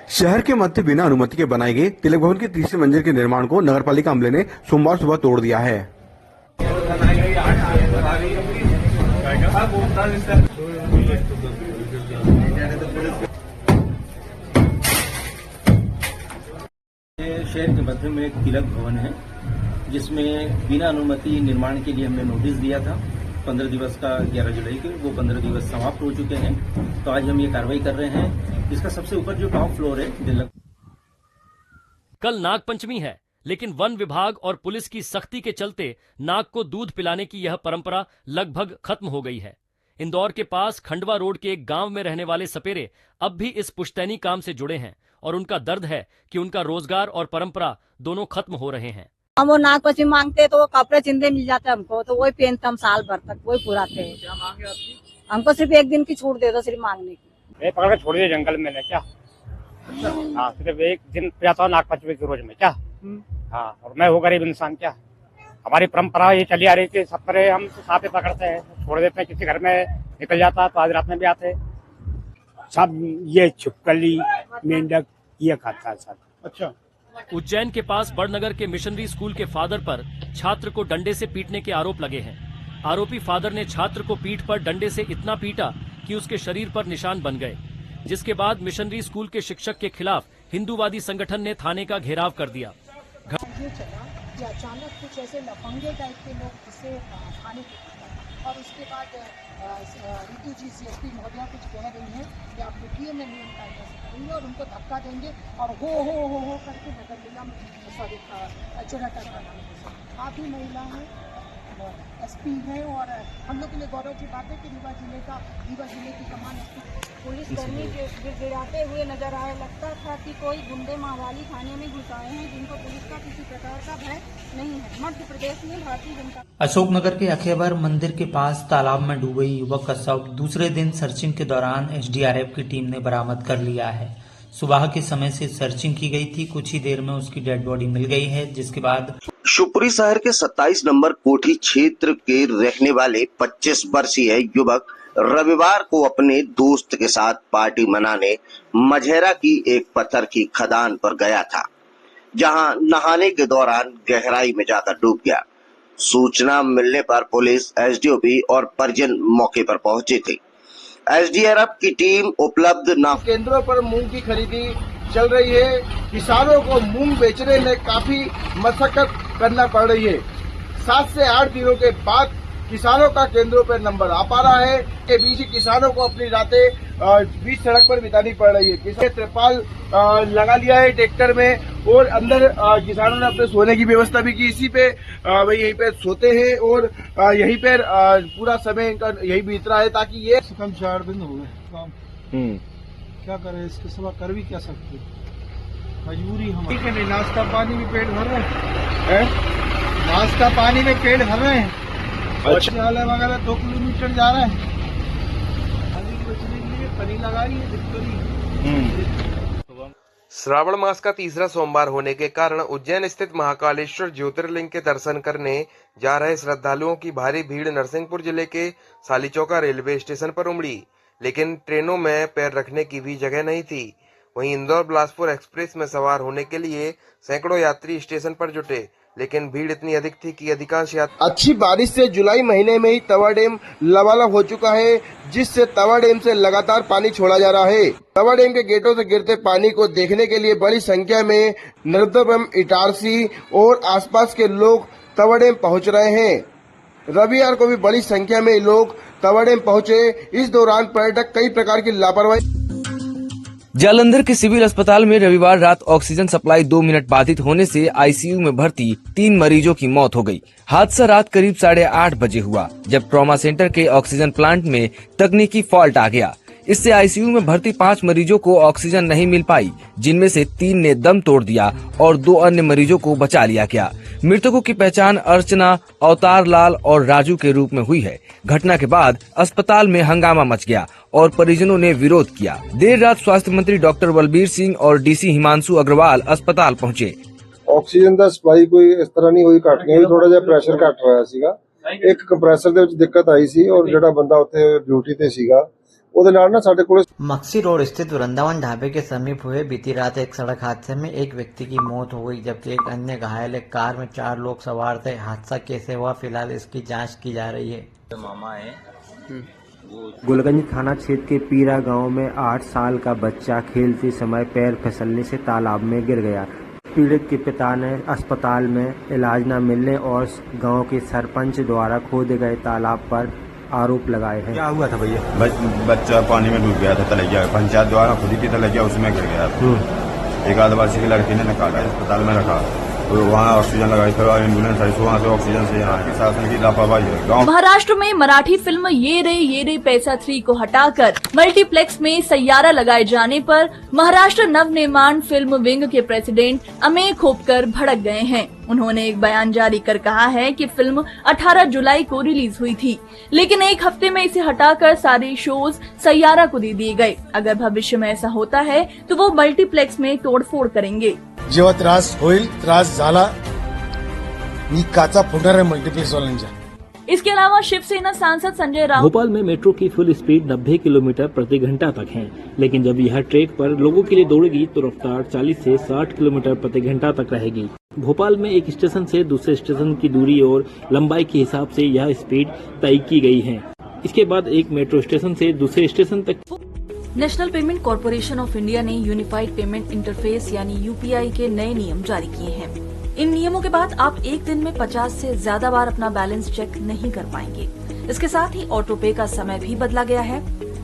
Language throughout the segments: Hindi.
शहर के मध्य बिना अनुमति के बनाए गए तिलक भवन की तीसरी मंजिल के निर्माण को नगरपालिका अमले ने सोमवार सुबह तोड़ दिया है। शहर के मध्य में एक तिलक भवन है जिसमें बिना अनुमति निर्माण के लिए हमने नोटिस दिया था 15 दिवस का 11 जुलाई के। वो 15 दिवस समाप्त हो चुके हैं, तो आज हम ये कार्रवाई कर रहे हैं। इसका सबसे ऊपर जो टॉप फ्लोर है, कल नागपंचमी है, लेकिन वन विभाग और पुलिस की सख्ती के चलते नाग को दूध पिलाने की यह परंपरा लगभग खत्म हो गई है। इंदौर के पास खंडवा रोड के एक गांव में रहने वाले सपेरे अब भी इस पुश्तैनी काम से जुड़े हैं और उनका दर्द है कि उनका रोजगार और परंपरा दोनों खत्म हो रहे हैं। हम वो नागपंचमी मांगते तो वो कपड़े चिंदे मिल जाते हमको, तो वही पहनते हम साल भर तक, वही पुराते हैं। क्या मांगे आपकी? हमको सिर्फ एक दिन की छूट दे दो, सिर्फ मांगने की। पकड़ के छोड़ दिए जंगल में क्या? हाँ, सिर्फ एक दिन जाता हूँ नागपंचमी के रोज में क्या? हाँ, और मैं वो गरीब इंसान क्या? हमारी परंपरा ये चली आ रही थी, सपरे हम सांपे पकड़ते हैं, छोड़ देते हैं, किसी घर में निकल जाता तो आज रात में भी आते। सब ये छिपकली मेंढक ये खाता है सब। अच्छा। उज्जैन के पास बड़नगर के मिशनरी स्कूल के फादर पर छात्र को डंडे से पीटने के आरोप लगे हैं। आरोपी फादर ने छात्र को पीठ पर डंडे से इतना पीटा कि उसके शरीर पर निशान बन गए, जिसके बाद मिशनरी स्कूल के शिक्षक के खिलाफ हिंदूवादी संगठन ने थाने का घेराव कर दिया। ये चला कि अचानक कुछ ऐसे लफंगे टाइप के लोग इसे थाने पे और उसके बाद ऋतु जी CSP महोदया कुछ कह रही हैं कि आप रुकिए, मैं नियम कायदे से करेंगे और उनको धक्का देंगे और हो करके नगर निगम सॉरी चुनाटा का आप ही महिला हैं, SP है और हम लोग के लिए गौरव की बात है कि रीवा जिले की कमान पुलिस कर्मी गिड़गिड़ाते हुए नजर आए। लगता था कि कोई गुंडे मावाली थाने में घुस आए हैं जिनको पुलिस का किसी प्रकार का भय नहीं है। मध्य प्रदेश में भारतीय जनता अशोकनगर के अखेबर मंदिर के पास तालाब में डूबे युवक का शव दूसरे दिन सर्चिंग के दौरान SDRF की टीम ने बरामद कर लिया है। सुबह के समय से सर्चिंग की गई थी, कुछ ही देर में उसकी डेड बॉडी मिल गई है, जिसके बाद शिवपुरी शहर के 27 नंबर कोठी क्षेत्र के रहने वाले 25 वर्षीय युवक रविवार को अपने दोस्त के साथ पार्टी मनाने मझेरा की एक पत्थर की खदान पर गया था, जहां नहाने के दौरान गहराई में जाकर डूब गया। सूचना मिलने पर पुलिस, SDOP और परिजन मौके पर पहुंचे थे। SDRF की टीम उपलब्ध न केंद्रों पर मूंग की खरीदी चल रही है। किसानों को मूंग बेचने में काफी मशक्कत करना पड़ रही है। 7 से 8 दिनों के बाद किसानों का केंद्रों पर नंबर आ पा रहा है। के बीच किसानों को अपनी रातें बीच सड़क पर बितानी पड़ रही है। किसान त्रिपाल लगा लिया है ट्रैक्टर में और अंदर किसानों ने अपने सोने की व्यवस्था भी की। इसी पे वही यहीं पे सोते हैं और यहीं पर पूरा समय इनका यही बीत रहा है, ताकि ये कम 4 दिन हो गए काम। क्या करें, इसके सिवा कर भी क्या सकते, मजबूरी हमारी। ठीक है, नहीं नाश्ता पानी में पेट भर रहे हैं, नाश्ता पानी में पेट भर रहे हैं। अच्छा वगैरह 2 किलोमीटर जा रहे हैं बचने के लिए, पनी लगा रही है। श्रावण मास का तीसरा सोमवार होने के कारण उज्जैन स्थित महाकालेश्वर ज्योतिर्लिंग के दर्शन करने जा रहे श्रद्धालुओं की भारी भीड़ नरसिंहपुर जिले के सालीचौका रेलवे स्टेशन पर उमड़ी, लेकिन ट्रेनों में पैर रखने की भी जगह नहीं थी। वहीं इंदौर बिलासपुर एक्सप्रेस में सवार होने के लिए सैकड़ों यात्री स्टेशन पर जुटे, लेकिन भीड़ इतनी अधिक थी कि अधिकांश यात्री अच्छी बारिश से जुलाई महीने में ही तवा डैम लबालब हो चुका है, जिससे तवा डैम से लगातार पानी छोड़ा जा रहा है। तवा डैम के गेटों से गिरते पानी को देखने के लिए बड़ी संख्या में नर्मदापुरम, इटारसी और आसपास के लोग तवा डैम पहुँच रहे हैं। रविवार को भी बड़ी संख्या में लोग तवा डैम पहुँचे। इस दौरान पर्यटक कई प्रकार की लापरवाही। जालंधर के सिविल अस्पताल में रविवार रात ऑक्सीजन सप्लाई 2 मिनट बाधित होने से ICU में भर्ती 3 मरीजों की मौत हो गई। हादसा रात करीब 8:30 बजे हुआ, जब ट्रॉमा सेंटर के ऑक्सीजन प्लांट में तकनीकी फॉल्ट आ गया। इससे ICU में भर्ती 5 मरीजों को ऑक्सीजन नहीं मिल पाई, जिनमें से 3 ने दम तोड़ दिया और 2 अन्य मरीजों को बचा लिया गया। मृतकों की पहचान अर्चना, अवतार लाल और राजू के रूप में हुई है। घटना के बाद अस्पताल में हंगामा मच गया और परिजनों ने विरोध किया। देर रात स्वास्थ्य मंत्री डॉक्टर बलबीर सिंह और DC हिमांशु अग्रवाल अस्पताल पहुंचे। ਆਕਸੀਜਨ ਦਾ ਸਪਲਾਈ ਕੋਈ ਇਸ ਤਰ੍ਹਾਂ ਨਹੀਂ ਹੋਈ, ਘਟ ਗਿਆ, ਥੋੜਾ ਜਿਹਾ ਪ੍ਰੈਸ਼ਰ ਘਟ ਹੋਇਆ ਸੀਗਾ। ਇੱਕ ਕੰਪਰੈਸਰ ਦੇ ਵਿੱਚ ਦਿੱਕਤ ਆਈ ਸੀ ਔਰ ਜਿਹੜਾ ਬੰਦਾ ਉੱਥੇ ਡਿਊਟੀ ਤੇ ਸੀਗਾ ਉਹਦੇ ਨਾਲ ਨਾ ਸਾਡੇ ਕੋਲ मक्सी रोड स्थित वृंदावन ढाबे के समीप हुए बीती रात एक सड़क हादसे में एक व्यक्ति की मौत हो गई, जबकि एक अन्य घायल। एक कार में 4 लोग सवार थे। हादसा कैसे हुआ, फिलहाल इसकी जांच की जा रही है। मामा है गुलगंज थाना क्षेत्र के पीरा गांव में 8 साल का बच्चा खेलते समय पैर फिसलने से तालाब में गिर गया। पीड़ित के पिता ने अस्पताल में इलाज न मिलने और गांव के सरपंच द्वारा खोदे गए तालाब पर आरोप लगाए हैं। क्या हुआ था भैया? बच्चा पानी में डूब गया था, तले गया। पंचायत द्वारा खुद ही तले गया, उसमें गिर गया। एक आदिवासी की लड़की ने निकाला, अस्पताल में रखा, तो वहाँ ऑक्सीजन लगाई, फिर एम्बुलेंस आई, वहाँ से ऑक्सीजन से यहाँ शासन की लापरवाही है। महाराष्ट्र में मराठी फिल्म ये रे पैसा 3 को हटाकर मल्टीप्लेक्स में सैयारा लगाए जाने पर महाराष्ट्र नवनिर्माण फिल्म विंग के प्रेसिडेंट अमेय खोपकर भड़क गए हैं। उन्होंने एक बयान जारी कर कहा है कि फिल्म 18 जुलाई को रिलीज हुई थी, लेकिन एक हफ्ते में इसे हटाकर सारे शोज सैयारा को दे दिए गए। अगर भविष्य में ऐसा होता है तो वो मल्टीप्लेक्स में तोड़फोड़ करेंगे। जेव्हा त्रास होईल, त्रास झाला, मी काचा फुटणार आहे मल्टीप्लेक्स वाल्यांच्या। इसके अलावा शिवसेना सांसद संजय राउत भोपाल में मेट्रो की फुल स्पीड 90 किलोमीटर प्रति घंटा तक है, लेकिन जब यह ट्रैक पर लोगों के लिए दौड़ेगी तो रफ्तार 40 से 60 किलोमीटर प्रति घंटा तक रहेगी। भोपाल में एक स्टेशन से दूसरे स्टेशन की दूरी और लंबाई के हिसाब से यह स्पीड तय की गई है। इसके बाद एक मेट्रो स्टेशन से दूसरे स्टेशन तक। National payment corporation of India ने यूनिफाइड पेमेंट इंटरफेस यानी यूपीआई के नए नियम जारी किए हैं। इन नियमों के बाद आप एक दिन में 50 से ज्यादा बार अपना बैलेंस चेक नहीं कर पाएंगे। इसके साथ ही ऑटो पे का समय भी बदला गया है।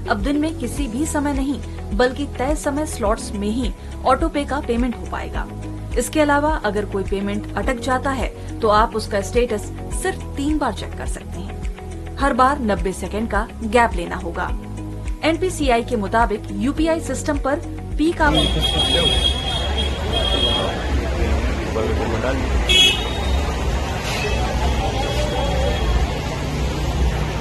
अब दिन में किसी भी समय नहीं बल्कि तय समय स्लॉट्स में ही ऑटो पे का पेमेंट हो पाएगा। इसके अलावा अगर कोई पेमेंट अटक जाता है तो आप उसका स्टेटस सिर्फ 3 बार चेक कर सकते हैं। हर बार 90 सेकेंड का गैप लेना होगा। एनपीसीआई के मुताबिक यूपीआई सिस्टम पर पीक आवर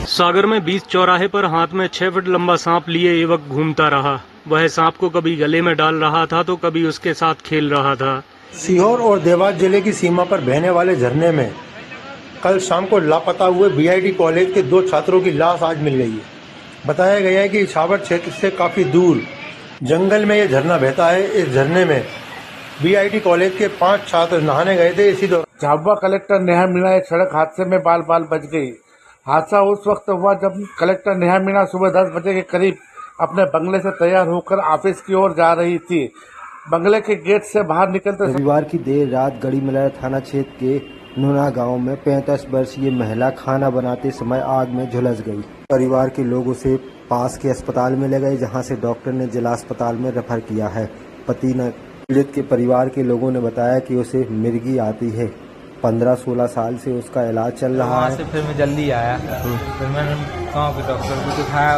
सागर में 20 चौराहे पर हाथ में 6 फुट लंबा सांप लिए युवक घूमता रहा। वह सांप को कभी गले में डाल रहा था तो कभी उसके साथ खेल रहा था। सीहोर और देवास जिले की सीमा पर बहने वाले झरने में कल शाम को लापता हुए बीआईटी कॉलेज के 2 छात्रों की लाश आज मिल गई है। बताया गया है कि इछावर क्षेत्र से काफी दूर जंगल में यह झरना बहता है। इस झरने में बीआईटी कॉलेज के 5 छात्र नहाने गए थे। इसी दौरान झाबुआ कलेक्टर नेहा मीणा एक सड़क हादसे में बाल बाल बच गई। हादसा उस वक्त हुआ जब कलेक्टर नेहा मीणा सुबह 10 बजे के करीब अपने बंगले से तैयार होकर ऑफिस की ओर जा रही थी। बंगले के गेट से बाहर निकलते रविवार की देर रात गढ़ीमलैया थाना क्षेत्र के नूना गांव में 35 वर्षीय महिला खाना बनाते समय आग में झुलस गई। परिवार के लोग उसे पास के अस्पताल में ले गए, जहां से डॉक्टर ने जिला अस्पताल में रेफर किया है। पति ने पीड़ित के परिवार के लोगों ने बताया कि उसे मिर्गी आती है। 15-16 साल से उसका इलाज चल रहा है। फिर मैं जल्दी आया, फिर मैंने गाँव के डॉक्टर को दिखाया।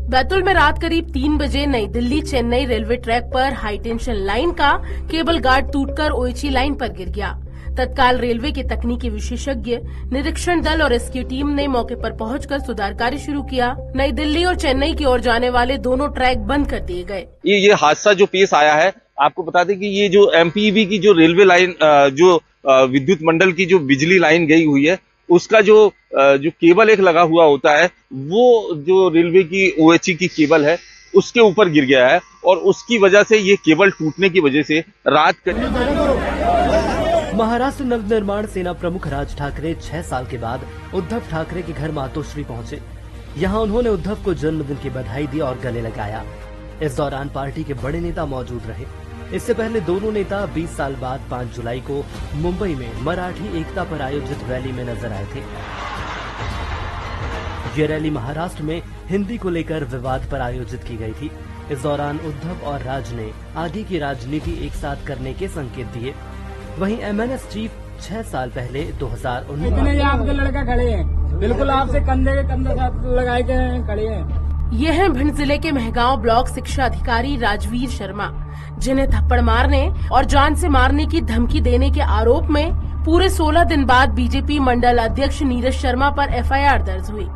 बैतूल में रात करीब 3 बजे नई दिल्ली चेन्नई रेलवे ट्रैक पर हाई टेंशन लाइन का केबल गार्ड टूटकर ओएचई लाइन पर गिर गया। तत्काल रेलवे के तकनीकी विशेषज्ञ, निरीक्षण दल और रेस्क्यू टीम ने मौके पर पहुंचकर सुधार कार्य शुरू किया। नई दिल्ली और चेन्नई की ओर जाने वाले दोनों ट्रैक बंद कर दिए गए। ये हादसा जो पेश आया है, आपको बता दें कि ये जो एमपीईबी की जो रेलवे लाइन, जो विद्युत मंडल की जो बिजली लाइन गई हुई है, उसका जो केबल एक लगा हुआ होता है, वो जो रेलवे की ओएचई की केबल है उसके ऊपर गिर गया है और उसकी वजह से ये केबल टूटने की वजह से रात महाराष्ट्र नवनिर्माण सेना प्रमुख राज ठाकरे 6 साल के बाद उद्धव ठाकरे के घर मातोश्री पहुंचे। यहां उन्होंने उद्धव को जन्मदिन की बधाई दी और गले लगाया। इस दौरान पार्टी के बड़े नेता मौजूद रहे। इससे पहले दोनों नेता 20 साल बाद 5 जुलाई को मुंबई में मराठी एकता पर आयोजित रैली में नजर आए थे। ये रैली महाराष्ट्र में हिंदी को लेकर विवाद पर आयोजित की गई थी। इस दौरान उद्धव और राज ने आगे की राजनीति एक साथ करने के संकेत दिए। वहीं एमएनएस चीफ 6 साल पहले 2019 इतने आपके लड़का खड़े हैं, बिल्कुल आपसे कंधे के कंधे साथ लगाए के खड़े हैं। ये हैं भिंड जिले के महगांव ब्लॉक शिक्षा अधिकारी राजवीर शर्मा, जिन्हें थप्पड़ मारने और जान से मारने की धमकी देने के आरोप में पूरे 16 दिन बाद बीजेपी मंडल अध्यक्ष नीरज शर्मा पर एफआईआर दर्ज हुई।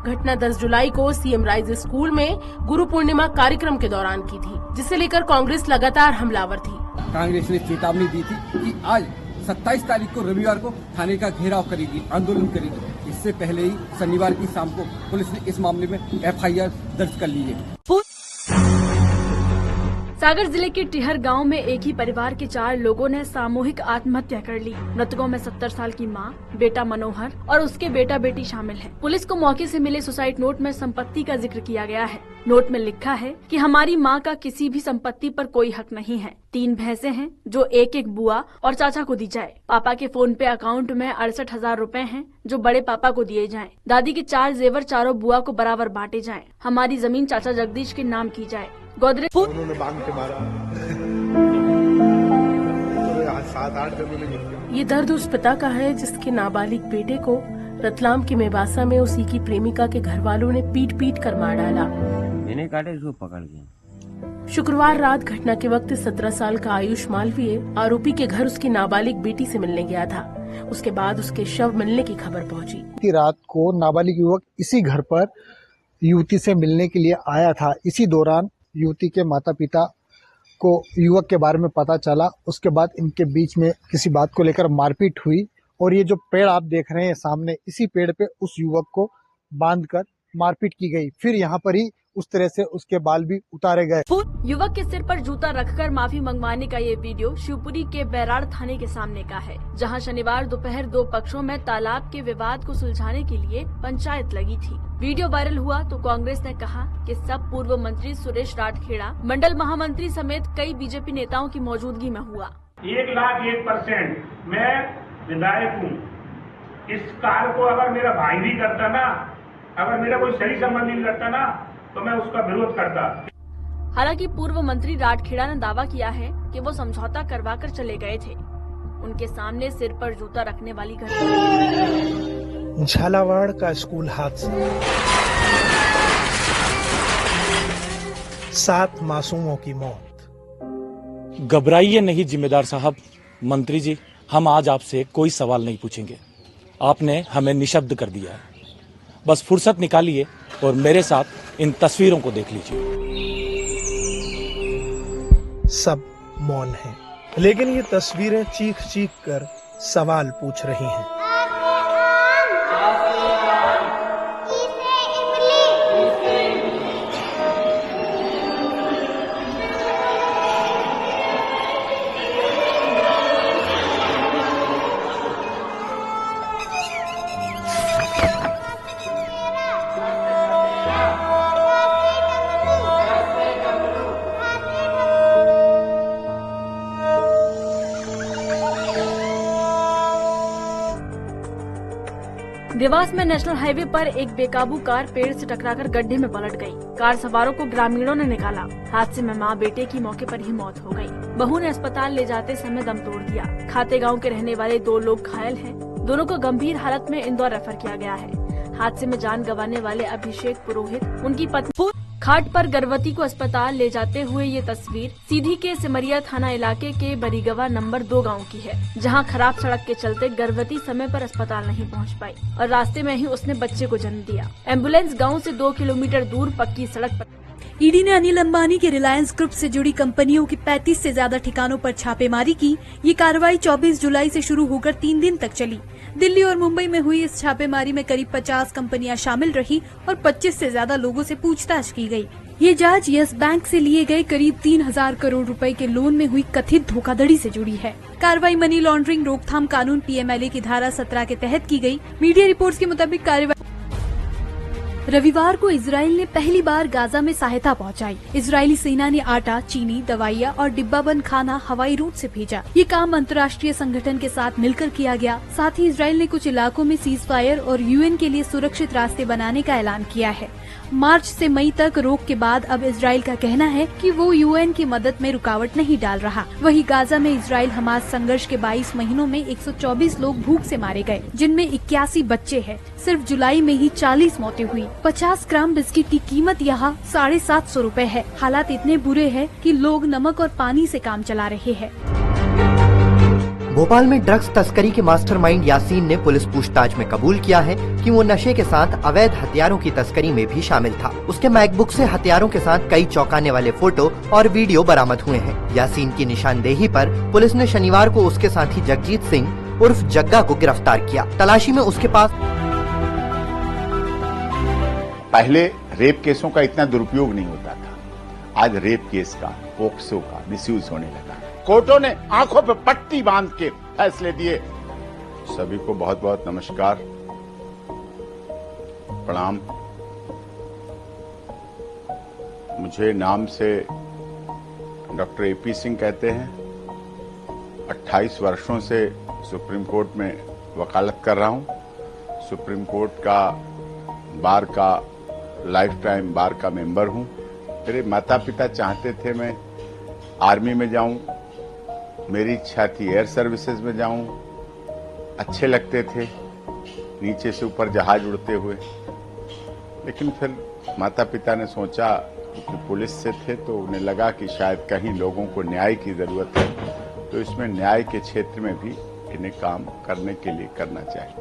घटना 10 जुलाई को सीएम राइज स्कूल में गुरु पूर्णिमा कार्यक्रम के दौरान की थी, जिसे लेकर कांग्रेस लगातार हमलावर थी। कांग्रेस ने चेतावनी दी थी कि आज 27 तारीख को रविवार को थाने का घेराव करेगी, आंदोलन करेगी। इससे पहले ही शनिवार की शाम को पुलिस ने इस मामले में FIR दर्ज कर ली है। सागर जिले के टिहर गांव में एक ही परिवार के 4 लोगों ने सामूहिक आत्महत्या कर ली। मृतकों में 70 साल की मां, बेटा मनोहर और उसके बेटा बेटी शामिल हैं। पुलिस को मौके से मिले सुसाइड नोट में संपत्ति का जिक्र किया गया है। नोट में लिखा है कि हमारी मां का किसी भी संपत्ति पर कोई हक नहीं है। 3 भैंसे हैं जो एक बुआ और चाचा को दी जाए। पापा के फोन पे अकाउंट में 68,000 रुपए हैं जो बड़े पापा को दिए जाएं। दादी के 4 जेवर चारों बुआ को बराबर बांटे जाएं। हमारी जमीन चाचा जगदीश के नाम की जाए। गोदरेज उन्होंने बांध के मारा। 7-8 जमीन। ये दर्द उस पिता का है जिसके नाबालिग बेटे को रतलाम के मेवासा में उसी की प्रेमिका के घर वालों ने पीट कर मार डाला। मैंने काटे उसको पकड़ के। शुक्रवार रात घटना के वक्त 17 साल का आयुष मालवीय आरोपी के घर उसकी नाबालिग बेटी से मिलने गया था। उसके बाद उसके शव मिलने की खबर पहुंची। रात को नाबालिग युवक इसी घर पर युवती से मिलने के लिए आया था। इसी दौरान युवती के माता पिता को युवक के बारे में पता चला। उसके बाद इनके बीच में किसी बात को लेकर मारपीट हुई और ये जो पेड़ आप देख रहे हैं सामने, इसी पेड़ पे उस युवक को बांधकर मारपीट की गई। फिर यहाँ पर ही उस तरह से उसके बाल भी उतारे गए। युवक के सिर पर जूता रखकर माफी मंगवाने का ये वीडियो शिवपुरी के बैराड़ थाने के सामने का है, जहां शनिवार दोपहर 2 पक्षों में तालाब के विवाद को सुलझाने के लिए पंचायत लगी थी। वीडियो वायरल हुआ तो कांग्रेस ने कहा कि सब पूर्व मंत्री सुरेश राठखेड़ा, मंडल महामंत्री समेत कई बीजेपी नेताओं की मौजूदगी में हुआ। 1,01% मैं विधायक हूँ। इस कार्य को अगर मेरा भाई भी करता ना, अगर मेरा कोई सही संबंधी करता ना, तो मैं उसका विरोध करता। हालांकि पूर्व मंत्री राठखेड़ा ने दावा किया है कि वो समझौता करवाकर चले गए थे। उनके सामने सिर पर जूता रखने वाली घटना। झालावाड़ का स्कूल हादसा, 7 मासूमों की मौत। घबराइए नहीं जिम्मेदार साहब। मंत्री जी, हम आज आपसे कोई सवाल नहीं पूछेंगे। आपने हमें निशब्द कर दिया है। बस फुर्सत निकालिए और मेरे साथ इन तस्वीरों को देख लीजिए। सब मौन हैं, लेकिन ये तस्वीरें चीख चीख कर सवाल पूछ रही हैं। देवास में नेशनल हाईवे पर एक बेकाबू कार पेड़ से टकराकर गड्ढे में पलट गई। कार सवारों को ग्रामीणों ने निकाला। हादसे में मां बेटे की मौके पर ही मौत हो गई। बहू ने अस्पताल ले जाते समय दम तोड़ दिया। खाते गांव के रहने वाले 2 लोग घायल हैं। दोनों को गंभीर हालत में इंदौर रेफर किया गया है। हादसे में जान गंवाने वाले अभिषेक पुरोहित, उनकी पत्नी खाट पर गर्भवती को अस्पताल ले जाते हुए ये तस्वीर सीधी के सिमरिया थाना इलाके के बरीगवा नंबर 2 गांव की है, जहां खराब सड़क के चलते गर्भवती समय पर अस्पताल नहीं पहुंच पाई और रास्ते में ही उसने बच्चे को जन्म दिया। एम्बुलेंस गांव से 2 किलोमीटर दूर पक्की सड़क पर। ईडी ने अनिल अंबानी के रिलायंस ग्रुप से जुड़ी कंपनियों की 35 से ज्यादा ठिकानों पर छापेमारी की। ये कार्रवाई 24 जुलाई से शुरू होकर 3 दिन तक चली। दिल्ली और मुंबई में हुई इस छापेमारी में करीब 50 कंपनियां शामिल रही और 25 से ज्यादा लोगों से पूछताछ की गई। ये जांच यस बैंक से लिए गए करीब 3,000 करोड़ रुपए के लोन में हुई कथित धोखाधड़ी से जुड़ी है। कार्रवाई मनी लॉन्ड्रिंग रोकथाम कानून PMLA की धारा 17 के तहत की गई। मीडिया रिपोर्ट्स के मुताबिक कार्रवाई रविवार को इजराइल ने पहली बार गाजा में सहायता पहुंचाई। इजरायली सेना ने आटा, चीनी, दवाइयां और डिब्बाबंद खाना हवाई रूट से भेजा। ये काम अंतर्राष्ट्रीय संगठन के साथ मिलकर किया गया। साथ ही इजराइल ने कुछ इलाकों में सीज फायर और UN के लिए सुरक्षित रास्ते बनाने का ऐलान किया है। मार्च से मई तक रोक के बाद अब इजराइल का कहना है कि वो UN की मदद में रुकावट नहीं डाल रहा। वहीं गाजा में इजराइल हमास संघर्ष के 22 महीनों में 124 लोग भूख से मारे गए, जिनमें 81 बच्चे हैं। सिर्फ जुलाई में ही 40 मौतें हुई। 50 ग्राम बिस्किट की कीमत यहाँ 750 रुपए है। हालात इतने बुरे हैं कि लोग नमक और पानी से काम चला रहे हैं। भोपाल में ड्रग्स तस्करी के मास्टरमाइंड यासीन ने पुलिस पूछताछ में कबूल किया है कि वो नशे के साथ अवैध हथियारों की तस्करी में भी शामिल था। उसके मैकबुक से हथियारों के साथ कई चौंकाने वाले फोटो और वीडियो बरामद हुए हैं। यासीन की निशानदेही पर पुलिस ने शनिवार को उसके साथी जगजीत सिंह उर्फ जग्गा को गिरफ्तार किया। तलाशी में उसके पास पहले रेप केसों का इतना दुरुपयोग नहीं होता था, आज रेप केस का, पोक्सो का मिसयूज होने लगा। कोर्टों ने आंखों पे पट्टी बांध के फैसले दिए। सभी को बहुत बहुत नमस्कार, प्रणाम। मुझे नाम से डॉक्टर एपी सिंह कहते हैं। 28 वर्षों से सुप्रीम कोर्ट में वकालत कर रहा हूं। सुप्रीम कोर्ट का बार का लाइफ टाइम बार का मेंबर हूं। मेरे माता पिता चाहते थे मैं आर्मी में जाऊं, मेरी इच्छा थी एयर सर्विसेज में जाऊं। अच्छे लगते थे नीचे से ऊपर जहाज उड़ते हुए, लेकिन फिर माता पिता ने सोचा कि पुलिस से थे तो उन्हें लगा कि शायद कहीं लोगों को न्याय की जरूरत है, तो इसमें न्याय के क्षेत्र में भी इन्हें काम करने के लिए करना चाहिए।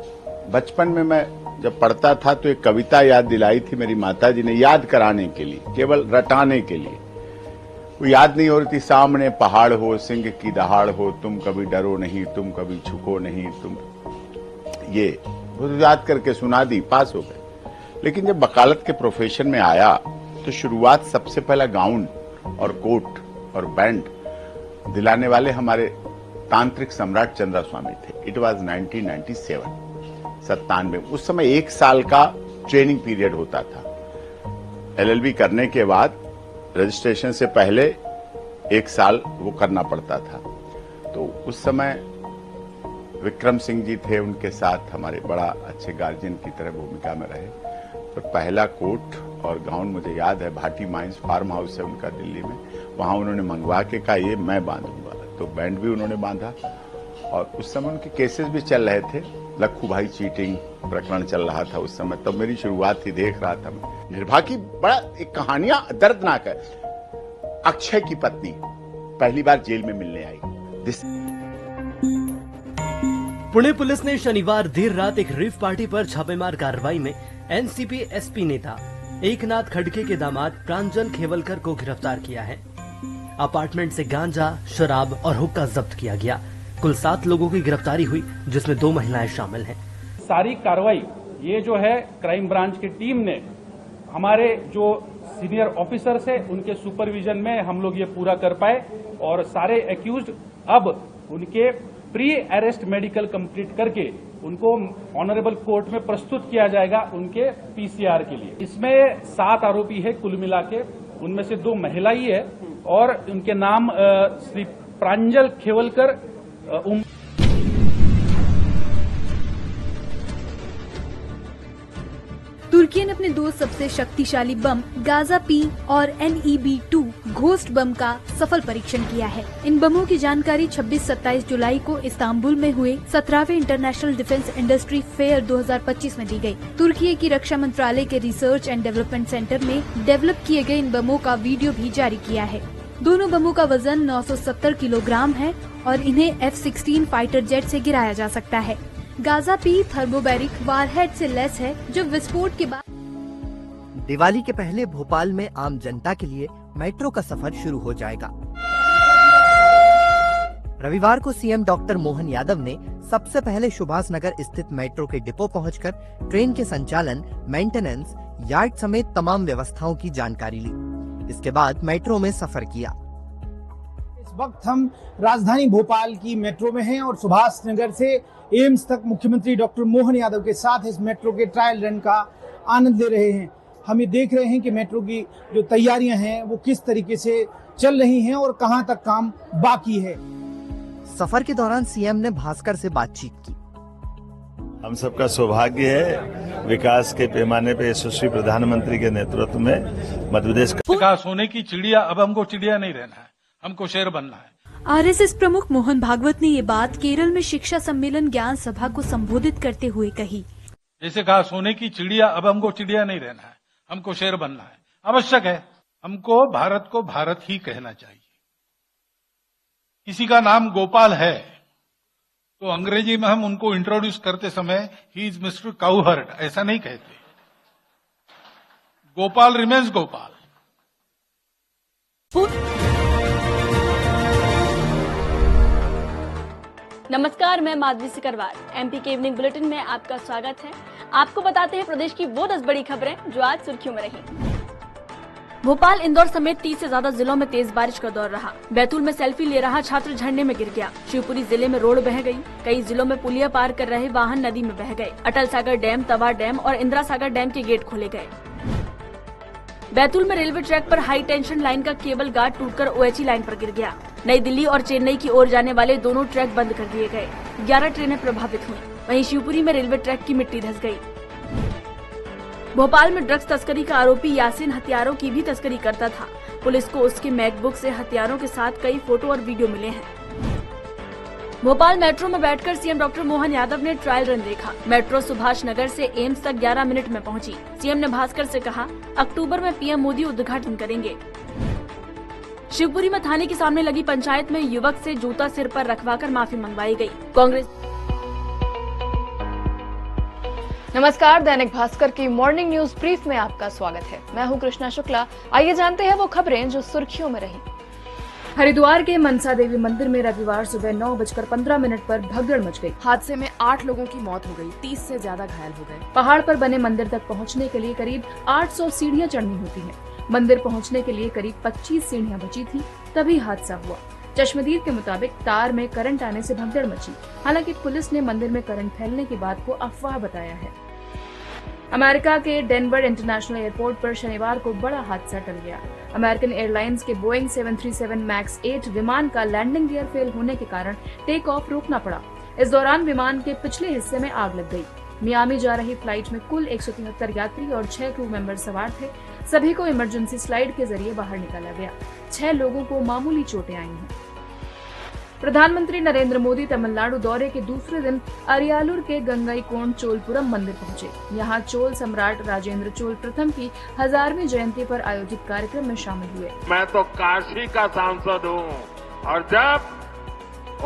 बचपन में मैं जब पढ़ता था तो एक कविता याद दिलाई थी मेरी माताजी ने, याद कराने के लिए, केवल रटाने के लिए। वो याद नहीं हो रही थी। सामने पहाड़ हो, सिंह की दहाड़ हो, तुम कभी डरो नहीं, तुम कभी झुको नहीं, तुम, ये वो याद करके सुना दी, पास हो गए। लेकिन जब वकालत के प्रोफेशन में आया तो शुरुआत सबसे पहला गाउन और कोट और बैंड दिलाने वाले हमारे तांत्रिक सम्राट चंद्रा स्वामी थे। It was 1997। उस समय 1 साल का ट्रेनिंग पीरियड होता था। LLB करने के बाद रजिस्ट्रेशन से पहले 1 साल वो करना पड़ता था। तो उस समय विक्रम सिंह जी थे, उनके साथ हमारे बड़ा अच्छे गार्जियन की तरह भूमिका में रहे। तो पहला कोट और गाउन मुझे याद है, भाटी माइंस फार्म हाउस है उनका दिल्ली में, वहां उन्होंने मंगवा के कहा ये मैं बांधूंगा, तो बैंड भी उन्होंने बांधा। और उस समय उनके केसेस भी चल रहे थे। लखू भाई चीटिंग प्रकरण चल रहा था उस समय, तब मेरी शुरुआत थी, देख रहा था मैं। निर्भया की बड़ा एक कहानियां दर्दनाक है। अक्षय की पत्नी पहली बार जेल में मिलने आई। पुणे पुलिस ने शनिवार देर रात एक रेव पार्टी पर छापेमार कार्रवाई में एनसीपी एसपी नेता एकनाथ खड़गे के दामाद प्रांजल खेवलकर को गिरफ्तार किया है। अपार्टमेंट से गांजा, शराब और हुक्का जब्त किया गया। कुल 7 लोगों की गिरफ्तारी हुई, जिसमें 2 महिलाएं शामिल हैं। सारी कार्रवाई ये जो है क्राइम ब्रांच की टीम ने हमारे जो सीनियर ऑफिसर्स है उनके सुपरविजन में हम लोग ये पूरा कर पाए, और सारे एक्यूज्ड अब उनके प्री अरेस्ट मेडिकल कंप्लीट करके उनको ऑनरेबल कोर्ट में प्रस्तुत किया जाएगा उनके PCR के लिए। इसमें 7 आरोपी है कुल मिला के, उनमें से 2 महिला ही है और उनके नाम श्री प्रांजल खेवलकर तुर्की ने अपने 2 सबसे शक्तिशाली बम गाजा P और NEB-2 घोस्ट बम का सफल परीक्षण किया है। इन बमों की जानकारी 26-27 जुलाई को इस्तांबुल में हुए 17वें इंटरनेशनल डिफेंस इंडस्ट्री फेयर 2025 में दी गई। तुर्की की रक्षा मंत्रालय के रिसर्च एंड डेवलपमेंट सेंटर ने डेवलप किए गए इन बमों का वीडियो भी जारी किया है। दोनों बमों का वजन 970 किलोग्राम है और इन्हें F-16 फाइटर जेट से गिराया जा सकता है। गाजा P थर्मोबैरिक वारहेड से लैस है, जो विस्फोट के बाद। दिवाली के पहले भोपाल में आम जनता के लिए मेट्रो का सफर शुरू हो जाएगा। रविवार को सीएम डॉक्टर मोहन यादव ने सबसे पहले सुभाष नगर स्थित मेट्रो के डिपो पहुंचकर ट्रेन के संचालन, मेंटेनेंस, यार्ड समेत तमाम व्यवस्थाओं की जानकारी ली। इसके बाद मेट्रो में सफर किया। इस वक्त हम राजधानी भोपाल की मेट्रो में हैं और सुभाष नगर से एम्स तक मुख्यमंत्री डॉक्टर मोहन यादव के साथ इस मेट्रो के ट्रायल रन का आनंद ले रहे हैं। हम ये देख रहे हैं कि मेट्रो की जो तैयारियां हैं वो किस तरीके से चल रही हैं और कहां तक काम बाकी है। सफर के दौरान सीएम ने भास्कर से बातचीत की। हम सबका सौभाग्य है विकास के पैमाने पे यशस्वी प्रधानमंत्री के नेतृत्व में मध्य प्रदेश का विकास होने की चिड़िया, अब हमको चिड़िया नहीं रहना है, हमको शेर बनना है। आरएसएस प्रमुख मोहन भागवत ने ये बात केरल में शिक्षा सम्मेलन ज्ञान सभा को संबोधित करते हुए कही। जैसे कहा सोने की चिड़िया, अब हमको चिड़िया नहीं रहना है, हमको शेर बनना है। आवश्यक है हमको भारत को भारत ही कहना चाहिए। किसी का नाम गोपाल है तो अंग्रेजी में हम उनको इंट्रोड्यूस करते समय ही इज मिस्टर काउहर्ट ऐसा नहीं कहते। गोपाल रिमेन्स गोपाल। नमस्कार, मैं माधवी सिकरवार। एमपी के इवनिंग बुलेटिन में आपका स्वागत है। आपको बताते हैं प्रदेश की वो 10 बड़ी खबरें जो आज सुर्खियों में रही। भोपाल, इंदौर समेत 30 से ज्यादा जिलों में तेज बारिश का दौर रहा। बैतूल में सेल्फी ले रहा छात्र झरने में गिर गया। शिवपुरी जिले में रोड बह गई। कई जिलों में पुलिया पार कर रहे वाहन नदी में बह गए। अटल सागर डैम, तवा डैम और इंदिरा सागर डैम के गेट खोले गए। बैतूल में रेलवे ट्रैक पर हाई टेंशन लाइन का केबल गार्ड टूटकर ओएचई लाइन पर गिर गया। नई दिल्ली और चेन्नई की ओर जाने वाले दोनों ट्रैक बंद कर दिए गए। 11 ट्रेनें प्रभावित हुई। वहीं शिवपुरी में रेलवे ट्रैक की मिट्टी धंस गई। भोपाल में ड्रग्स तस्करी का आरोपी यासीन हथियारों की भी तस्करी करता था। पुलिस को उसके मैकबुक से हथियारों के साथ कई फोटो और वीडियो मिले हैं। भोपाल मेट्रो में बैठकर सीएम डॉक्टर मोहन यादव ने ट्रायल रन देखा। मेट्रो सुभाष नगर से एम्स तक 11 मिनट में पहुंची। सीएम ने भास्कर से कहा, अक्टूबर में पीएम मोदी उद्घाटन करेंगे। शिवपुरी में थाने के सामने लगी पंचायत में युवक से जूता सिर पर रखवाकर माफी मंगवाई गई। कांग्रेस। नमस्कार, दैनिक भास्कर की मॉर्निंग न्यूज ब्रीफ में आपका स्वागत है। मैं हूं कृष्णा शुक्ला। आइए जानते हैं वो खबरें जो सुर्खियों में रही। हरिद्वार के मनसा देवी मंदिर में रविवार सुबह 9:15 पर भगदड़ मच गई। हादसे में 8 लोगों की मौत हो गई, 30 से ज्यादा घायल हो गए। पहाड़ पर बने मंदिर तक पहुंचने के लिए करीब 800 सीढ़ियां चढ़नी होती हैं। मंदिर पहुंचने के लिए करीब 25 सीढ़ियां बची थी, तभी हादसा हुआ। चश्मदीद के मुताबिक तार में करंट आने से भगदड़ मची। हालांकि पुलिस ने मंदिर में करंट फैलने की बात को अफवाह बताया है। अमेरिका के डेनवर इंटरनेशनल एयरपोर्ट पर शनिवार को बड़ा हादसा टल गया। अमेरिकन एयरलाइंस के बोइंग 737 मैक्स 8 विमान का लैंडिंग गियर फेल होने के कारण टेक ऑफ रोकना पड़ा। इस दौरान विमान के पिछले हिस्से में आग लग गई। मियामी जा रही फ्लाइट में कुल 173 यात्री और 6 क्रू मेंबर सवार थे। सभी को इमरजेंसी स्लाइड के जरिए बाहर निकाला गया। 6 लोगों को मामूली चोटें आई हैं। प्रधानमंत्री नरेंद्र मोदी तमिलनाडु दौरे के दूसरे दिन अरियालूर के गंगाईकोंड चोलपुरम मंदिर पहुंचे। यहां चोल सम्राट राजेंद्र चोल प्रथम की 1000वीं जयंती पर आयोजित कार्यक्रम में शामिल हुए। मैं तो काशी का सांसद हूं और जब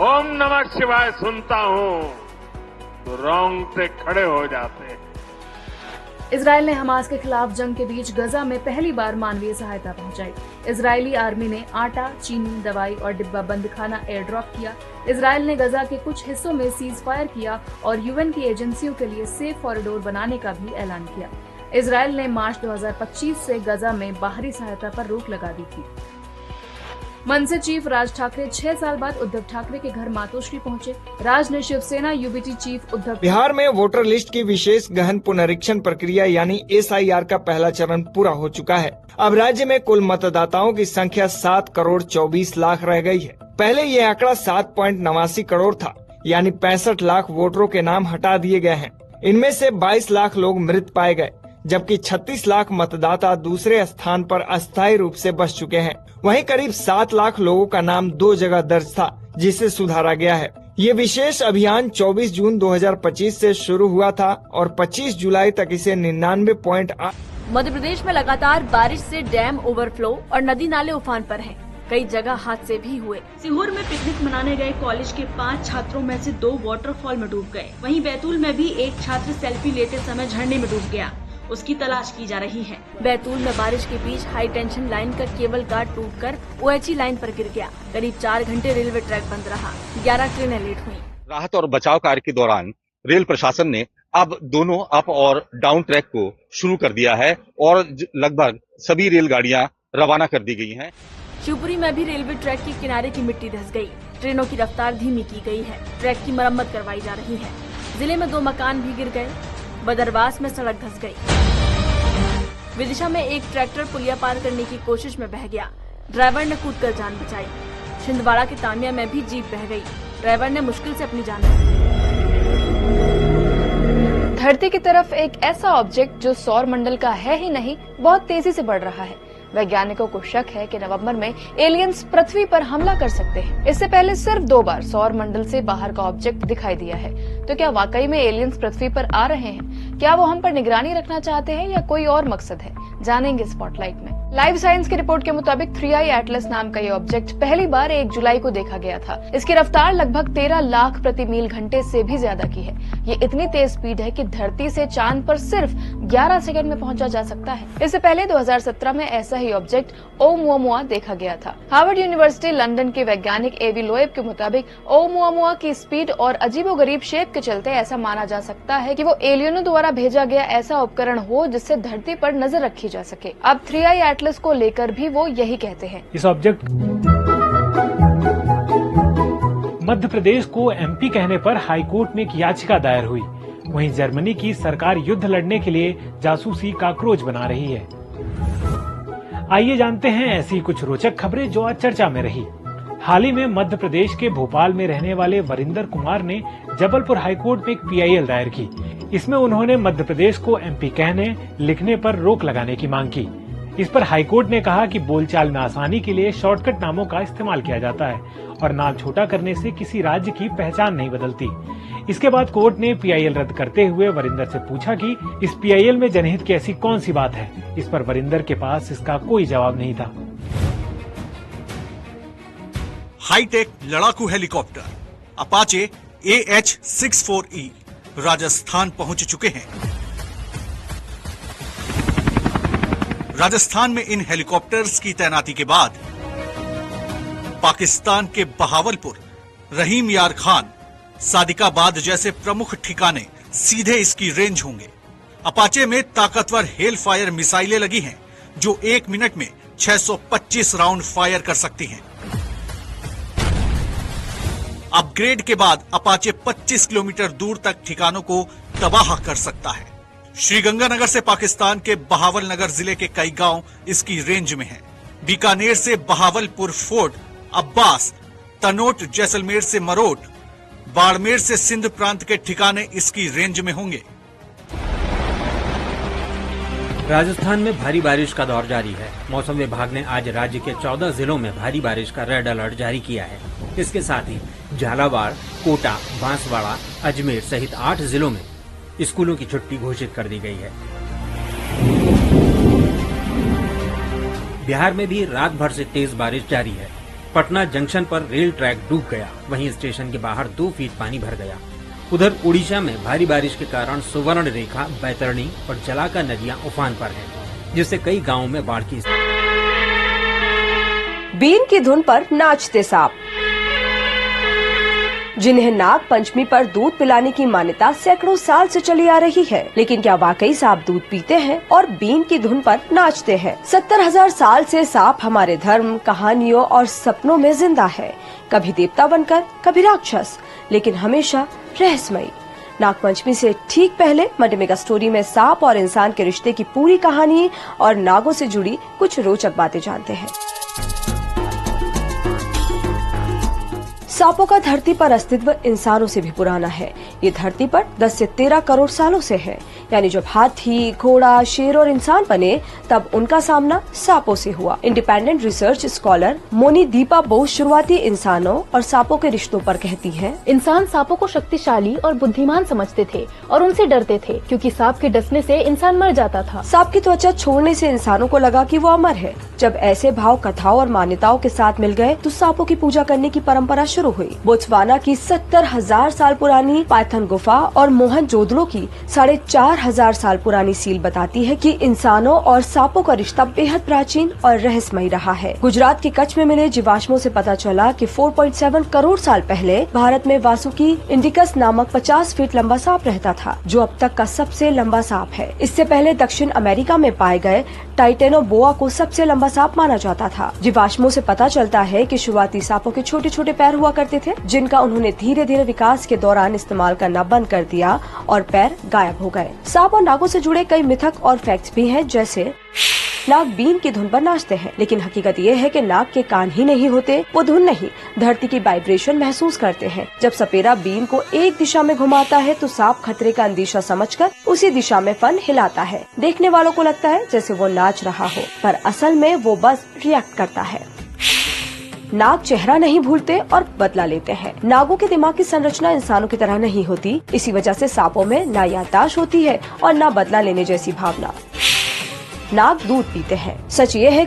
ओम नमः शिवाय सुनता हूं तो रोंगटे खड़े हो जाते हैं। इजराइल ने हमास के खिलाफ जंग के बीच गजा में पहली बार मानवीय सहायता पहुंचाई। इजरायली आर्मी ने आटा, चीनी, दवाई और डिब्बा बंद खाना एयर ड्रॉप किया। इजराइल ने गजा के कुछ हिस्सों में सीज फायर किया और यूएन की एजेंसियों के लिए सेफ कॉरिडोर बनाने का भी ऐलान किया। इजराइल ने मार्च 2025 से गजा में बाहरी सहायता पर रोक लगा दी थी। मनसे चीफ राज ठाकरे 6 साल बाद उद्धव ठाकरे के घर मातोश्री पहुंचे। राज ने शिवसेना यूबीटी चीफ उद्धव। बिहार में वोटर लिस्ट की विशेष गहन पुनरीक्षण प्रक्रिया यानी SIR का पहला चरण पूरा हो चुका है। अब राज्य में कुल मतदाताओं की संख्या 7,24,00,000 रह गई है। पहले ये आंकड़ा 7.89 करोड़ था, यानी 65 लाख वोटरों के नाम हटा दिए गए हैं। इनमें से 22 लाख लोग मृत पाए गए, जबकि 36 लाख मतदाता दूसरे स्थान पर अस्थायी रूप से बच चुके हैं। वहीं करीब 7 लाख लोगों का नाम 2 जगह दर्ज था, जिसे सुधारा गया है। ये विशेष अभियान 24 जून 2025 से शुरू हुआ था और 25 जुलाई तक इसे 99.8। मध्य प्रदेश में लगातार बारिश से डैम ओवरफ्लो और नदी नाले उफान पर हैं। कई जगह हादसे भी हुए। सीहोर में पिकनिक मनाने गए कॉलेज के 5 छात्रों में से 2 वाटरफॉल में डूब गए। वहीं बैतूल में भी एक छात्र सेल्फी लेते समय झरने में डूब गया। उसकी तलाश की जा रही है। बैतूल में बारिश के बीच हाई टेंशन लाइन का केबल गार्ड टूटकर ओएचई लाइन पर गिर गया। करीब 4 घंटे रेलवे ट्रैक बंद रहा। 11 ट्रेनें लेट हुई। राहत और बचाव कार्य के दौरान रेल प्रशासन ने अब दोनों अप और डाउन ट्रैक को शुरू कर दिया है और लगभग सभी रेलगाड़ियां रवाना कर दी गई हैं। शिवपुरी में भी रेलवे ट्रैक के किनारे की मिट्टी धंस गई। ट्रेनों की रफ्तार धीमी की गई है। ट्रैक की मरम्मत करवाई जा रही है। जिले में 2 मकान भी गिर गए। बदरवास में सड़क धंस गई। विदिशा में एक ट्रैक्टर पुलिया पार करने की कोशिश में बह गया। ड्राइवर ने कूदकर जान बचाई। छिंदवाड़ा के तामिया में भी जीप बह गई। ड्राइवर ने मुश्किल से अपनी जान बचाई। धरती की तरफ एक ऐसा ऑब्जेक्ट जो सौर मंडल का है ही नहीं, बहुत तेजी से बढ़ रहा है। वैज्ञानिकों को शक है कि नवंबर में एलियंस पृथ्वी पर हमला कर सकते हैं। इससे पहले सिर्फ 2 बार सौर मंडल से बाहर का ऑब्जेक्ट दिखाई दिया है। तो क्या वाकई में एलियंस पृथ्वी पर आ रहे हैं? क्या वो हम पर निगरानी रखना चाहते हैं या कोई और मकसद है? जानेंगे स्पॉटलाइट में। लाइव साइंस की रिपोर्ट के मुताबिक 3i एटलस नाम का ये ऑब्जेक्ट पहली बार 1 जुलाई को देखा गया था। इसकी रफ्तार लगभग 13 लाख प्रति मील घंटे से भी ज्यादा की है। ये इतनी तेज स्पीड है कि धरती से चांद पर सिर्फ 11 सेकंड में पहुंचा जा सकता है। इससे पहले 2017 में ऐसा ही ऑब्जेक्ट ओमुआमुआ देखा गया था। हार्वर्ड यूनिवर्सिटी लंदन के वैज्ञानिक एवी लोएब के मुताबिक ओमुआमुआ की स्पीड और अजीबोगरीब शेप के चलते ऐसा माना जा सकता है कि वो एलियनों द्वारा भेजा गया ऐसा उपकरण हो जिससे धरती पर नजर रखी जा सके। अब 3i एटलस को लेकर भी वो यही कहते हैं। इस ऑब्जेक्ट मध्य प्रदेश को एमपी कहने पर हाईकोर्ट में एक याचिका दायर हुई। वहीं जर्मनी की सरकार युद्ध लड़ने के लिए जासूसी काकरोच बना रही है। आइए जानते हैं ऐसी कुछ रोचक खबरें जो आज चर्चा में रही। हाल ही में मध्य प्रदेश के भोपाल में रहने वाले वरिंदर कुमार ने जबलपुर हाईकोर्ट में एक PIL दायर की। इसमें उन्होंने मध्य प्रदेश को MP कहने लिखने पर रोक लगाने की मांग की। इस पर हाईकोर्ट ने कहा कि बोलचाल में आसानी के लिए शॉर्टकट नामों का इस्तेमाल किया जाता है और नाम छोटा करने से किसी राज्य की पहचान नहीं बदलती। इसके बाद कोर्ट ने PIL रद्द करते हुए वरिंदर से पूछा कि इस PIL में जनहित की ऐसी कौन सी बात है। इस पर वरिंदर के पास इसका कोई जवाब नहीं था। हाईटेक लड़ाकू हेलीकॉप्टर अपाचे AH-64E राजस्थान पहुंच चुके हैं। राजस्थान में इन हेलीकॉप्टर्स की तैनाती के बाद पाकिस्तान के बहावलपुर, रहीम यार खान, सादिकाबाद जैसे प्रमुख ठिकाने सीधे इसकी रेंज होंगे। अपाचे में ताकतवर हेल फायर मिसाइलें लगी हैं जो 1 मिनट में 625 राउंड फायर कर सकती हैं। अपग्रेड के बाद अपाचे 25 किलोमीटर दूर तक ठिकानों को तबाह कर सकता है। श्रीगंगानगर से पाकिस्तान के बहावल नगर जिले के कई गांव इसकी रेंज में हैं। बीकानेर से बहावलपुर फोर्ट, अब्बास, तनोट जैसलमेर से मरोट, बाड़मेर से सिंध प्रांत के ठिकाने इसकी रेंज में होंगे। राजस्थान में भारी बारिश का दौर जारी है। मौसम विभाग ने आज राज्य के 14 जिलों में भारी बारिश का रेड अलर्ट जारी किया है। इसके साथ ही झालावाड़, कोटा, बांसवाड़ा, अजमेर सहित 8 जिलों में स्कूलों की छुट्टी घोषित कर दी गई है। बिहार में भी रात भर से तेज बारिश जारी है। पटना जंक्शन पर रेल ट्रैक डूब गया, वहीं स्टेशन के बाहर 2 फीट पानी भर गया। उधर उड़ीसा में भारी बारिश के कारण सुवर्ण रेखा, बैतरणी और जलाका नदियां उफान पर हैं, जिससे कई गांवों में बाढ़ की बीन की धुन पर नाचते सांप। जिन्हें नाग पंचमी पर दूध पिलाने की मान्यता सैकड़ों साल से चली आ रही है, लेकिन क्या वाकई सांप दूध पीते हैं और बीन की धुन पर नाचते हैं? 70,000 साल से सांप हमारे धर्म, कहानियों और सपनों में जिंदा है। कभी देवता बनकर, कभी राक्षस, लेकिन हमेशा रहस्यमयी। नागपंचमी से ठीक पहले मंडे मेगा स्टोरी में सांप और इंसान के रिश्ते की पूरी कहानी और नागों से जुड़ी कुछ रोचक बातें जानते हैं। सांपों का धरती पर अस्तित्व इंसानों से भी पुराना है। ये धरती पर 10 से 13 करोड़ सालों से है। यानी जब हाथी, घोड़ा, शेर और इंसान बने तब उनका सामना सांपों से हुआ। Independent research scholar Moni Deepa Bose शुरुआती इंसानों और सांपों के रिश्तों पर कहती हैं। इंसान सांपों को शक्तिशाली और बुद्धिमान समझते थे और उनसे डरते थे, क्योंकि सांप के डसने से इंसान मर जाता था। सांप की त्वचा छोड़ने से इंसानों को लगा कि वो अमर है। जब ऐसे भाव कथाओं और मान्यताओं के साथ मिल गए तो सांपों की पूजा करने की परंपरा शुरू हुई। बोत्सवाना की 70,000 साल पुरानी पाइथन गुफा और मोहनजोदड़ो की 4,500 साल पुरानी सील बताती है कि इंसानों और सांपों का रिश्ता बेहद प्राचीन और रहस्यमयी रहा है। गुजरात के कच्छ में मिले जीवाश्मों से पता चला कि 4.7 करोड़ साल पहले भारत में वासुकी इंडिकस नामक 50 फीट लंबा सांप रहता था, जो अब तक का सबसे लंबा सांप है। इससे पहले दक्षिण अमेरिका में पाए गए टाइटेनोबोआ को सबसे लंबा सांप माना जाता था। जीवाश्मों से पता चलता है कि शुरुआती सांपों के छोटे छोटे पैर हुआ करते थे, जिनका उन्होंने धीरे धीरे विकास के दौरान इस्तेमाल करना बंद कर दिया और पैर गायब हो गए। सांप और नागों से जुड़े कई मिथक और फैक्ट्स भी हैं, जैसे नाग बीन की धुन पर नाचते हैं, लेकिन हकीकत ये है कि नाग के कान ही नहीं होते, वो धुन नहीं, धरती की वाइब्रेशन महसूस करते हैं। जब सपेरा बीन को एक दिशा में घुमाता है तो सांप खतरे का अंदेशा समझकर उसी दिशा में फन हिलाता है। देखने वालों को लगता है जैसे वो नाच रहा हो, पर असल में वो बस रिएक्ट करता है। नाग चेहरा नहीं भूलते और बदला लेते हैं। नागों के दिमाग की संरचना इंसानों की तरह नहीं होती, इसी वजह से सांपों में न याददाश्त होती है और न बदला लेने जैसी भावना। नाक दूध पीते हैं। सच ये है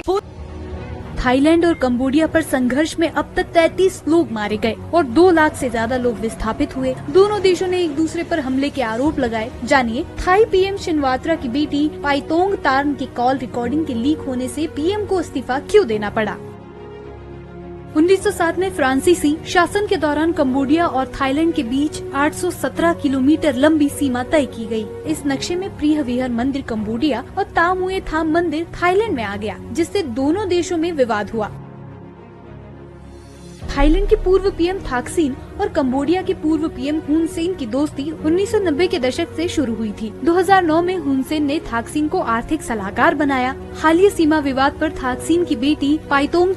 थाईलैंड और कंबोडिया पर संघर्ष में अब तक 33 लोग मारे गए और 2 लाख से ज्यादा लोग विस्थापित हुए। दोनों देशों ने एक दूसरे पर हमले के आरोप लगाए। जानिए, थाई पीएम शिनवात्रा की बेटी पाइतोंग तार्न की कॉल रिकॉर्डिंग के लीक होने से पीएम को इस्तीफा क्यों देना पड़ा। 1907 में फ्रांसीसी शासन के दौरान कंबोडिया और थाईलैंड के बीच 817 किलोमीटर लंबी सीमा तय की गई। इस नक्शे में प्रिय विहार मंदिर कंबोडिया और तामुए थाम मंदिर थाईलैंड में आ गया, जिससे दोनों देशों में विवाद हुआ। थाईलैंड के पूर्व पीएम थाकसीन और कंबोडिया के पूर्व पीएम हुन सेन की दोस्ती 1990 के दशक से शुरू हुई थी। 2009 में हुन सेन ने थाकसीन को आर्थिक सलाहकार बनाया। हालिया सीमा विवाद पर थाकसीन की बेटी पाइतोंग।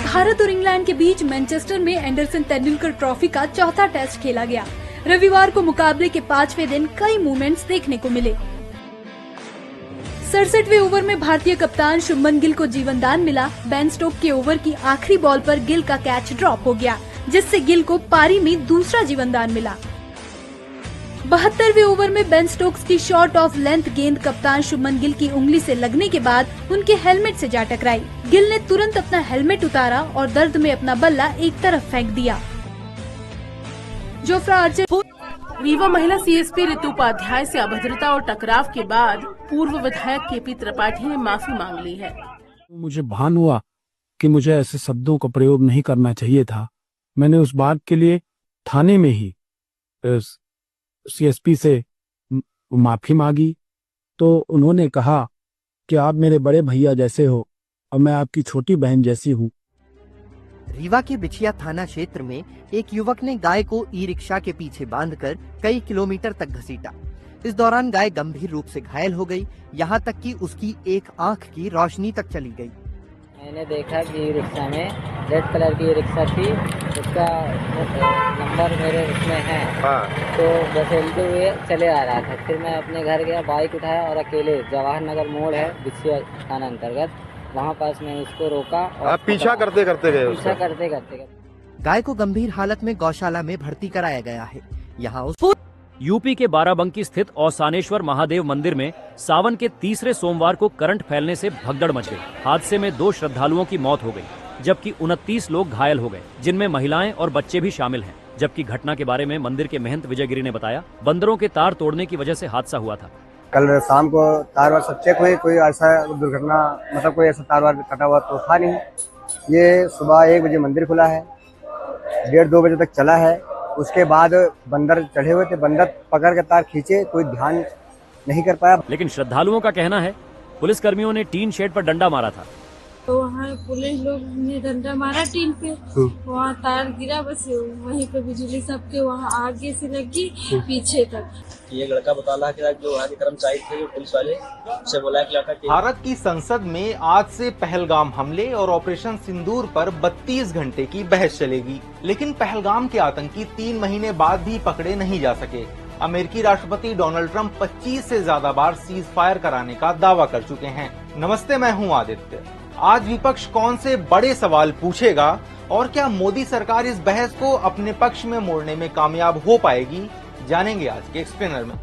भारत और इंग्लैंड के बीच मैनचेस्टर में एंडरसन तेंदुलकर ट्रॉफी का चौथा टेस्ट खेला गया। रविवार को मुकाबले के 5वें दिन कई मूवमेंट्स देखने को मिले। 67वें ओवर में भारतीय कप्तान शुभमन गिल को जीवनदान मिला। बेन स्टोक्स के ओवर की आखिरी बॉल पर गिल का कैच ड्रॉप हो गया, जिससे गिल को पारी में दूसरा जीवनदान मिला। 72वें ओवर में बेन स्टोक्स की शॉट ऑफ लेंथ गेंद कप्तान शुभमन गिल की उंगली से लगने के बाद उनके हेलमेट से जा टकराई। गिल ने तुरंत अपना हेलमेट उतारा और दर्द में अपना बल्ला एक तरफ फेंक दिया। Jofra Archer. रीवा महिला सीएसपी ऋतु उपाध्याय से अभद्रता और टकराव के बाद पूर्व विधायक केपी त्रिपाठी ने माफी मांग ली है। मुझे भान हुआ कि मुझे ऐसे शब्दों का प्रयोग नहीं करना चाहिए था। मैंने उस बात के लिए थाने में ही सीएसपी से माफी मांगी, तो उन्होंने कहा कि आप मेरे बड़े भैया जैसे हो और मैं आपकी छोटी बहन जैसी हूँ। रीवा के बिछिया थाना क्षेत्र में एक युवक ने गाय को ई रिक्शा के पीछे बांधकर कई किलोमीटर तक घसीटा। इस दौरान गाय गंभीर रूप से घायल हो गई, यहाँ तक कि उसकी एक आंख की रोशनी तक चली गई। मैंने देखा कि ई रिक्शा में रेड कलर की रिक्शा थी, उसका नंबर मेरे उसमें है। तो बसेलते हुए चले आ रहा था। फिर मैं अपने घर गया, बाइक उठाया और अकेले जवाहर नगर मोड़ है बिछिया थाना अंतर्गत, वहाँ पास मैं उसको रोका और आप पीछा करते करते गए। पीछा करते करते गाय को गंभीर हालत में गौशाला में भर्ती कराया गया है। यहाँ यूपी के बाराबंकी स्थित औसानेश्वर महादेव मंदिर में सावन के तीसरे सोमवार को करंट फैलने से भगदड़ मच गई। हादसे में 2 श्रद्धालुओं की मौत हो गई, जबकि 29 लोग घायल हो गए, जिनमें महिलाएं और बच्चे भी शामिल हैं। जबकि घटना के बारे में मंदिर के महंत विजय गिरी ने बताया, बंदरों के तार तोड़ने की वजह से हादसा हुआ था। कल शाम को तार वार सब चेक हुए, कोई ऐसा दुर्घटना मतलब कोई ऐसा तार वार कटा हुआ तो था नहीं। ये सुबह 1 बजे मंदिर खुला है, 1:30-2 बजे तक चला है। उसके बाद बंदर चढ़े हुए थे, बंदर पकड़ के तार खींचे, कोई ध्यान नहीं कर पाया। लेकिन श्रद्धालुओं का कहना है पुलिस कर्मियों ने टीन शेड पर डंडा मारा था। तो वहाँ पुलिस लोग ने डंडा मारा टीन पे, वहाँ तार गिरा, बस वहीं पे बिजली सबके वहाँ आगे से लगी पीछे तक। ये लड़का बता रहा है कि जो वहाँ के कर्मचारी थे, जो पुलिस वाले, उससे बोला कि लड़का। भारत की संसद में आज से पहलगाम हमले और ऑपरेशन सिंदूर पर 32 घंटे की बहस चलेगी, लेकिन पहलगाम के आतंकी 3 महीने बाद भी पकड़े नहीं जा सके। अमेरिकी राष्ट्रपति डोनाल्ड ट्रंप 25 से ज्यादा बार सीज फायर कराने का दावा कर चुके हैं। नमस्ते, मैं हूँ आदित्य। आज विपक्ष कौन से बड़े सवाल पूछेगा और क्या मोदी सरकार इस बहस को अपने पक्ष में मोड़ने में कामयाब हो पाएगी, जानेंगे आज के एक्सप्लेनर में।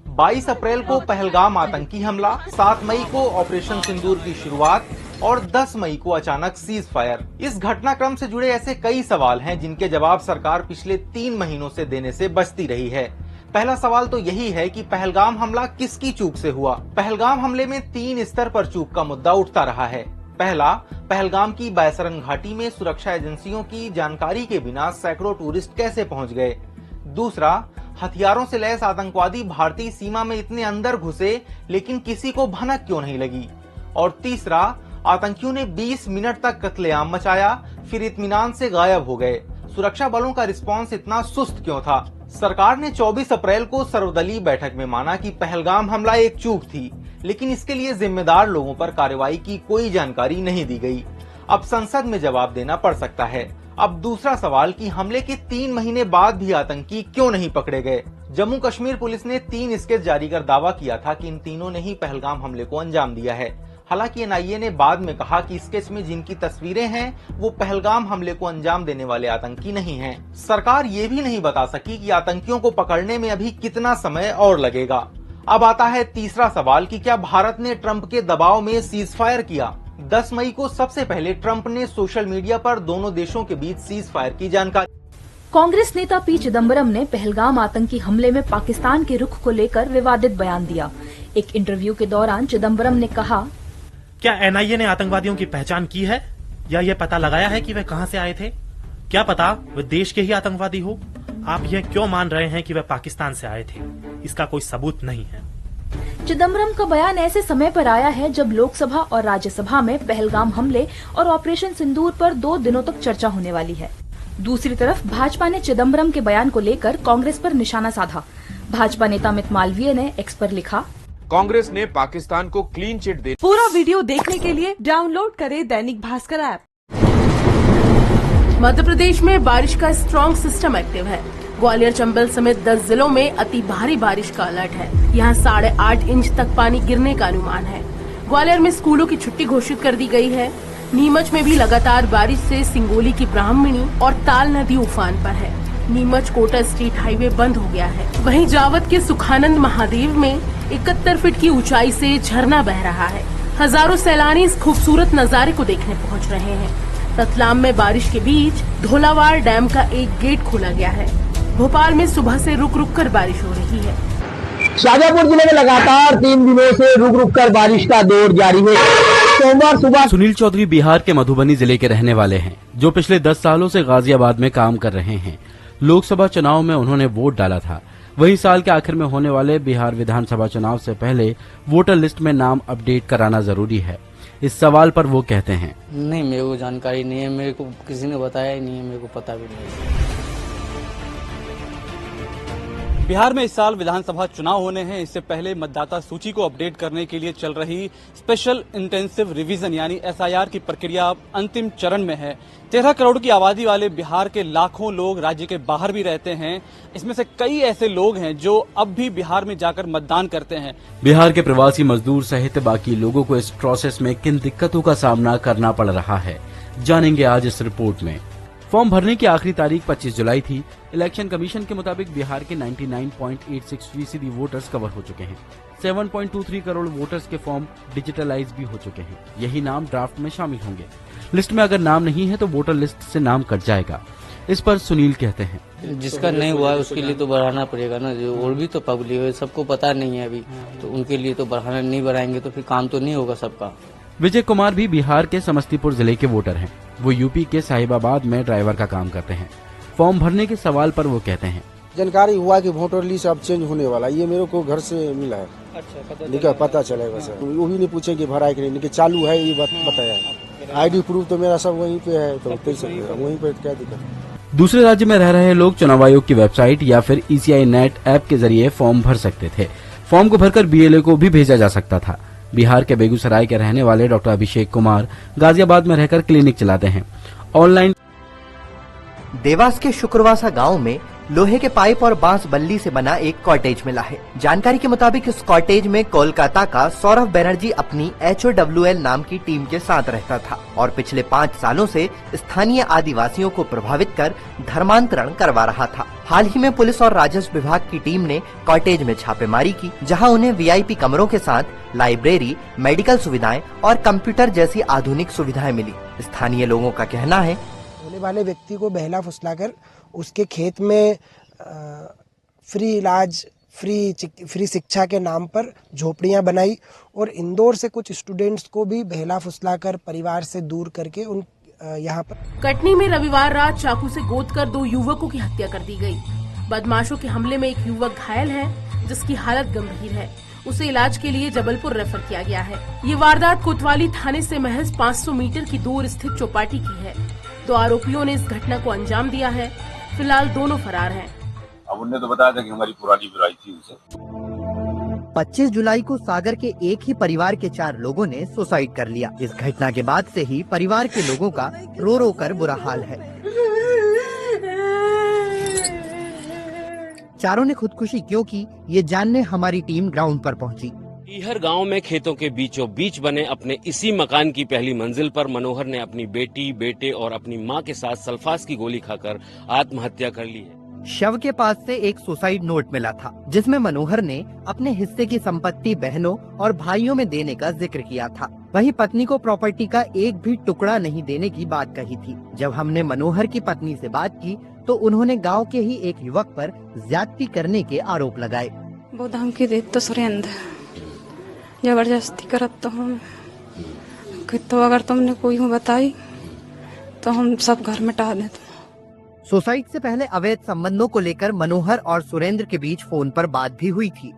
22 अप्रैल को पहलगाम आतंकी हमला, 7 मई को ऑपरेशन सिंदूर की शुरुआत और 10 मई को अचानक सीज फायर। इस घटनाक्रम से जुड़े ऐसे कई सवाल हैं जिनके जवाब सरकार पिछले 3 महीनों से देने से बचती रही है। पहला सवाल तो यही है कि पहलगाम हमला किसकी चूक से हुआ। पहलगाम हमले में 3 स्तर पर चूक का मुद्दा उठता रहा है। पहला, पहलगाम की बैसरन घाटी में सुरक्षा एजेंसियों की जानकारी के बिना सैकड़ों टूरिस्ट कैसे पहुंच गए। दूसरा, हथियारों से लैस आतंकवादी भारतीय सीमा में इतने अंदर घुसे लेकिन किसी को भनक क्यों नहीं लगी। और तीसरा, आतंकियों ने 20 मिनट तक कत्लेआम मचाया, फिर इत्मीनान से गायब हो गए। सुरक्षा बलों का रिस्पांस इतना सुस्त क्यों था। सरकार ने 24 अप्रैल को सर्वदलीय बैठक में माना कि पहलगाम हमला एक चूक थी, लेकिन इसके लिए जिम्मेदार लोगों पर कार्रवाई की कोई जानकारी नहीं दी गई। अब संसद में जवाब देना पड़ सकता है। अब दूसरा सवाल कि हमले के 3 महीने बाद भी आतंकी क्यों नहीं पकड़े गए। जम्मू कश्मीर पुलिस ने 3 स्केच जारी कर दावा किया था कि इन तीनों ने ही पहलगाम हमले को अंजाम दिया है। हालांकि एनआईए ने बाद में कहा कि इस केस में जिनकी तस्वीरें हैं वो पहलगाम हमले को अंजाम देने वाले आतंकी नहीं हैं। सरकार ये भी नहीं बता सकी कि आतंकियों को पकड़ने में अभी कितना समय और लगेगा। अब आता है तीसरा सवाल कि क्या भारत ने ट्रंप के दबाव में सीज फायर किया। 10 मई को सबसे पहले ट्रंप ने सोशल मीडिया पर दोनों देशों के बीच सीज फायर की जानकारी। कांग्रेस नेता पी चिदम्बरम ने पहलगाम आतंकी हमले में पाकिस्तान के रुख को लेकर विवादित बयान दिया। एक इंटरव्यू के दौरान चिदम्बरम ने कहा, क्या एनआईए ने आतंकवादियों की पहचान की है या ये पता लगाया है कि वे कहां से आए थे? क्या पता वे देश के ही आतंकवादी हो? आप यह क्यों मान रहे हैं कि वे पाकिस्तान से आए थे? इसका कोई सबूत नहीं है। चिदम्बरम का बयान ऐसे समय पर आया है जब लोकसभा और राज्यसभा में पहलगाम हमले और ऑपरेशन सिंदूर पर 2 दिनों तक चर्चा होने वाली है। दूसरी तरफ भाजपा ने चिदम्बरम के बयान को लेकर कांग्रेस पर निशाना साधा। भाजपा नेता अमित मालवीय ने एक्स पर लिखा, कांग्रेस ने पाकिस्तान को क्लीन चिट दे। पूरा वीडियो देखने के लिए डाउनलोड करें दैनिक भास्कर ऐप। मध्य प्रदेश में बारिश का स्ट्रॉन्ग सिस्टम एक्टिव है। ग्वालियर चंबल समेत 10 जिलों में अति भारी बारिश का अलर्ट है। यहाँ 8.5 इंच तक पानी गिरने का अनुमान है। ग्वालियर में स्कूलों की छुट्टी घोषित कर दी गई है। नीमच में भी लगातार बारिश से सिंगोली की ब्राह्मणी और ताल नदी उफान पर है। नीमच कोटा स्टेट हाईवे बंद हो गया है। वहीं जावद के सुखानंद महादेव में 71 फीट की ऊंचाई से झरना बह रहा है। हजारों सैलानी इस खूबसूरत नजारे को देखने पहुंच रहे हैं। रतलाम में बारिश के बीच धोलावाड़ डैम का एक गेट खोला गया है। भोपाल में सुबह से रुक रुक कर बारिश हो रही है। शाजापुर जिले में लगातार 3 दिनों से रुक रुक कर बारिश का दौर जारी है। सोमवार सुबह सुनील चौधरी बिहार के मधुबनी जिले के रहने वाले हैं, जो पिछले 10 सालों से गाजियाबाद में काम कर रहे हैं। लोकसभा चुनाव में उन्होंने वोट डाला था। वही साल के आखिर में होने वाले बिहार विधानसभा चुनाव से पहले वोटर लिस्ट में नाम अपडेट कराना जरूरी है। इस सवाल पर वो कहते हैं, नहीं, मेरे को जानकारी नहीं है, मेरे को किसी ने बताया ही नहीं है, मेरे को पता भी नहीं है। बिहार में इस साल विधानसभा चुनाव होने हैं। इससे पहले मतदाता सूची को अपडेट करने के लिए चल रही स्पेशल इंटेंसिव रिवीजन यानी एसआईआर की प्रक्रिया अब अंतिम चरण में है। 13 करोड़ की आबादी वाले बिहार के लाखों लोग राज्य के बाहर भी रहते हैं। इसमें से कई ऐसे लोग हैं जो अब भी बिहार में जाकर मतदान करते हैं। बिहार के प्रवासी मजदूर सहित बाकी लोगों को इस प्रोसेस में किन दिक्कतों का सामना करना पड़ रहा है, जानेंगे आज इस रिपोर्ट में। फॉर्म भरने की आखिरी तारीख 25 जुलाई थी। इलेक्शन कमीशन के मुताबिक बिहार के 99.86% वोटर्स कवर हो चुके हैं। 7.23 करोड़ वोटर्स के फॉर्म डिजिटलाइज भी हो चुके हैं। यही नाम ड्राफ्ट में शामिल होंगे। लिस्ट में अगर नाम नहीं है तो वोटर लिस्ट से नाम कट जाएगा। इस पर सुनील कहते हैं, जिसका नहीं हुआ है उसके लिए तो बढ़ाना पड़ेगा ना, जो और भी तो पब्लिक है, सबको पता नहीं है अभी, तो उनके लिए तो बढ़ाना, नहीं बढ़ाएंगे तो फिर काम तो नहीं होगा सबका। विजय कुमार भी बिहार के समस्तीपुर जिले के वोटर हैं। वो यूपी के साहिबाबाद में ड्राइवर का काम करते हैं। फॉर्म भरने के सवाल पर वो कहते हैं, जानकारी हुआ कि वोटर लिस्ट अब चेंज होने वाला, ये मेरे को घर से मिला है। अच्छा, पता चलेगा सर। वो भी नहीं पूछे कि भरा है कि नहीं, चालू है ये बताया। आईडी प्रूफ तो मेरा सब वहीं पे है, तो वहीं पे क्या दिक्कत। दूसरे राज्य में रह रहे लोग चुनाव आयोग की वेबसाइट या फिर ECI नेट ऐप के जरिए फॉर्म भर सकते थे। फॉर्म को भरकर BLO को भी भेजा जा सकता था। बिहार के बेगूसराय के रहने वाले डॉक्टर अभिषेक कुमार गाजियाबाद में रहकर क्लिनिक चलाते हैं। ऑनलाइन देवास के शुक्रवासा गांव में लोहे के पाइप और बांस बल्ली से बना एक कॉटेज मिला है। जानकारी के मुताबिक इस कॉटेज में कोलकाता का सौरभ बनर्जी अपनी HOWL नाम की टीम के साथ रहता था और पिछले 5 सालों से स्थानीय आदिवासियों को प्रभावित कर धर्मांतरण करवा रहा था। हाल ही में पुलिस और राजस्व विभाग की टीम ने कॉटेज में छापेमारी की, जहां उन्हें VIP कमरों के साथ लाइब्रेरी, मेडिकल सुविधाएं और कंप्यूटर जैसी आधुनिक सुविधाएं मिली। स्थानीय लोगों का कहना है, होने वाले व्यक्ति को बहला फुसलाकर उसके खेत में फ्री इलाज, फ्री शिक्षा के नाम पर झोपड़ियां बनाई और इंदौर से कुछ स्टूडेंट्स को भी बहला फुसलाकर परिवार से दूर करके उन यहाँ पर। कटनी में रविवार रात चाकू से गोदकर 2 युवकों की हत्या कर दी गई। बदमाशों के हमले में एक युवक घायल है, जिसकी हालत गंभीर है। उसे इलाज के लिए जबलपुर रेफर किया गया है। ये वारदात कोतवाली थाने से महज 500 मीटर की दूर स्थित चौपाटी की है। 2 आरोपियों ने इस घटना को अंजाम दिया है। फिलहाल दोनों फरार हैं। अब उन्होंने तो बताया था कि हमारी पुरानी बुराई थी उनसे। 25 जुलाई को सागर के एक ही परिवार के 4 लोगों ने सुसाइड कर लिया। इस घटना के बाद से ही परिवार के लोगों का रो रो कर बुरा हाल है। चारों ने खुदकुशी क्यों की, ये जानने हमारी टीम ग्राउंड पर पहुंची। ईहर गांव में खेतों के बीचों बीच बने अपने इसी मकान की पहली मंजिल पर मनोहर ने अपनी बेटी, बेटे और अपनी मां के साथ सल्फास की गोली खाकर आत्महत्या कर ली है। शव के पास से एक सुसाइड नोट मिला था, जिसमें मनोहर ने अपने हिस्से की संपत्ति बहनों और भाइयों में देने का जिक्र किया था। वहीं पत्नी को प्रॉपर्टी का एक भी टुकड़ा नहीं देने की बात कही थी। जब हमने मनोहर की पत्नी से बात की तो उन्होंने गांव के ही एक युवक पर ज्यादती करने के आरोप लगाए। वो धमकी दे तो सुरेंद्र जबरदस्ती करत तो हम तो अगर तुमने कोई हो बताई तो हम सब घर में टाल देते। सुसाइड से पहले अवैध संबंधों को लेकर मनोहर और सुरेंद्र के बीच फोन पर बात भी हुई थी।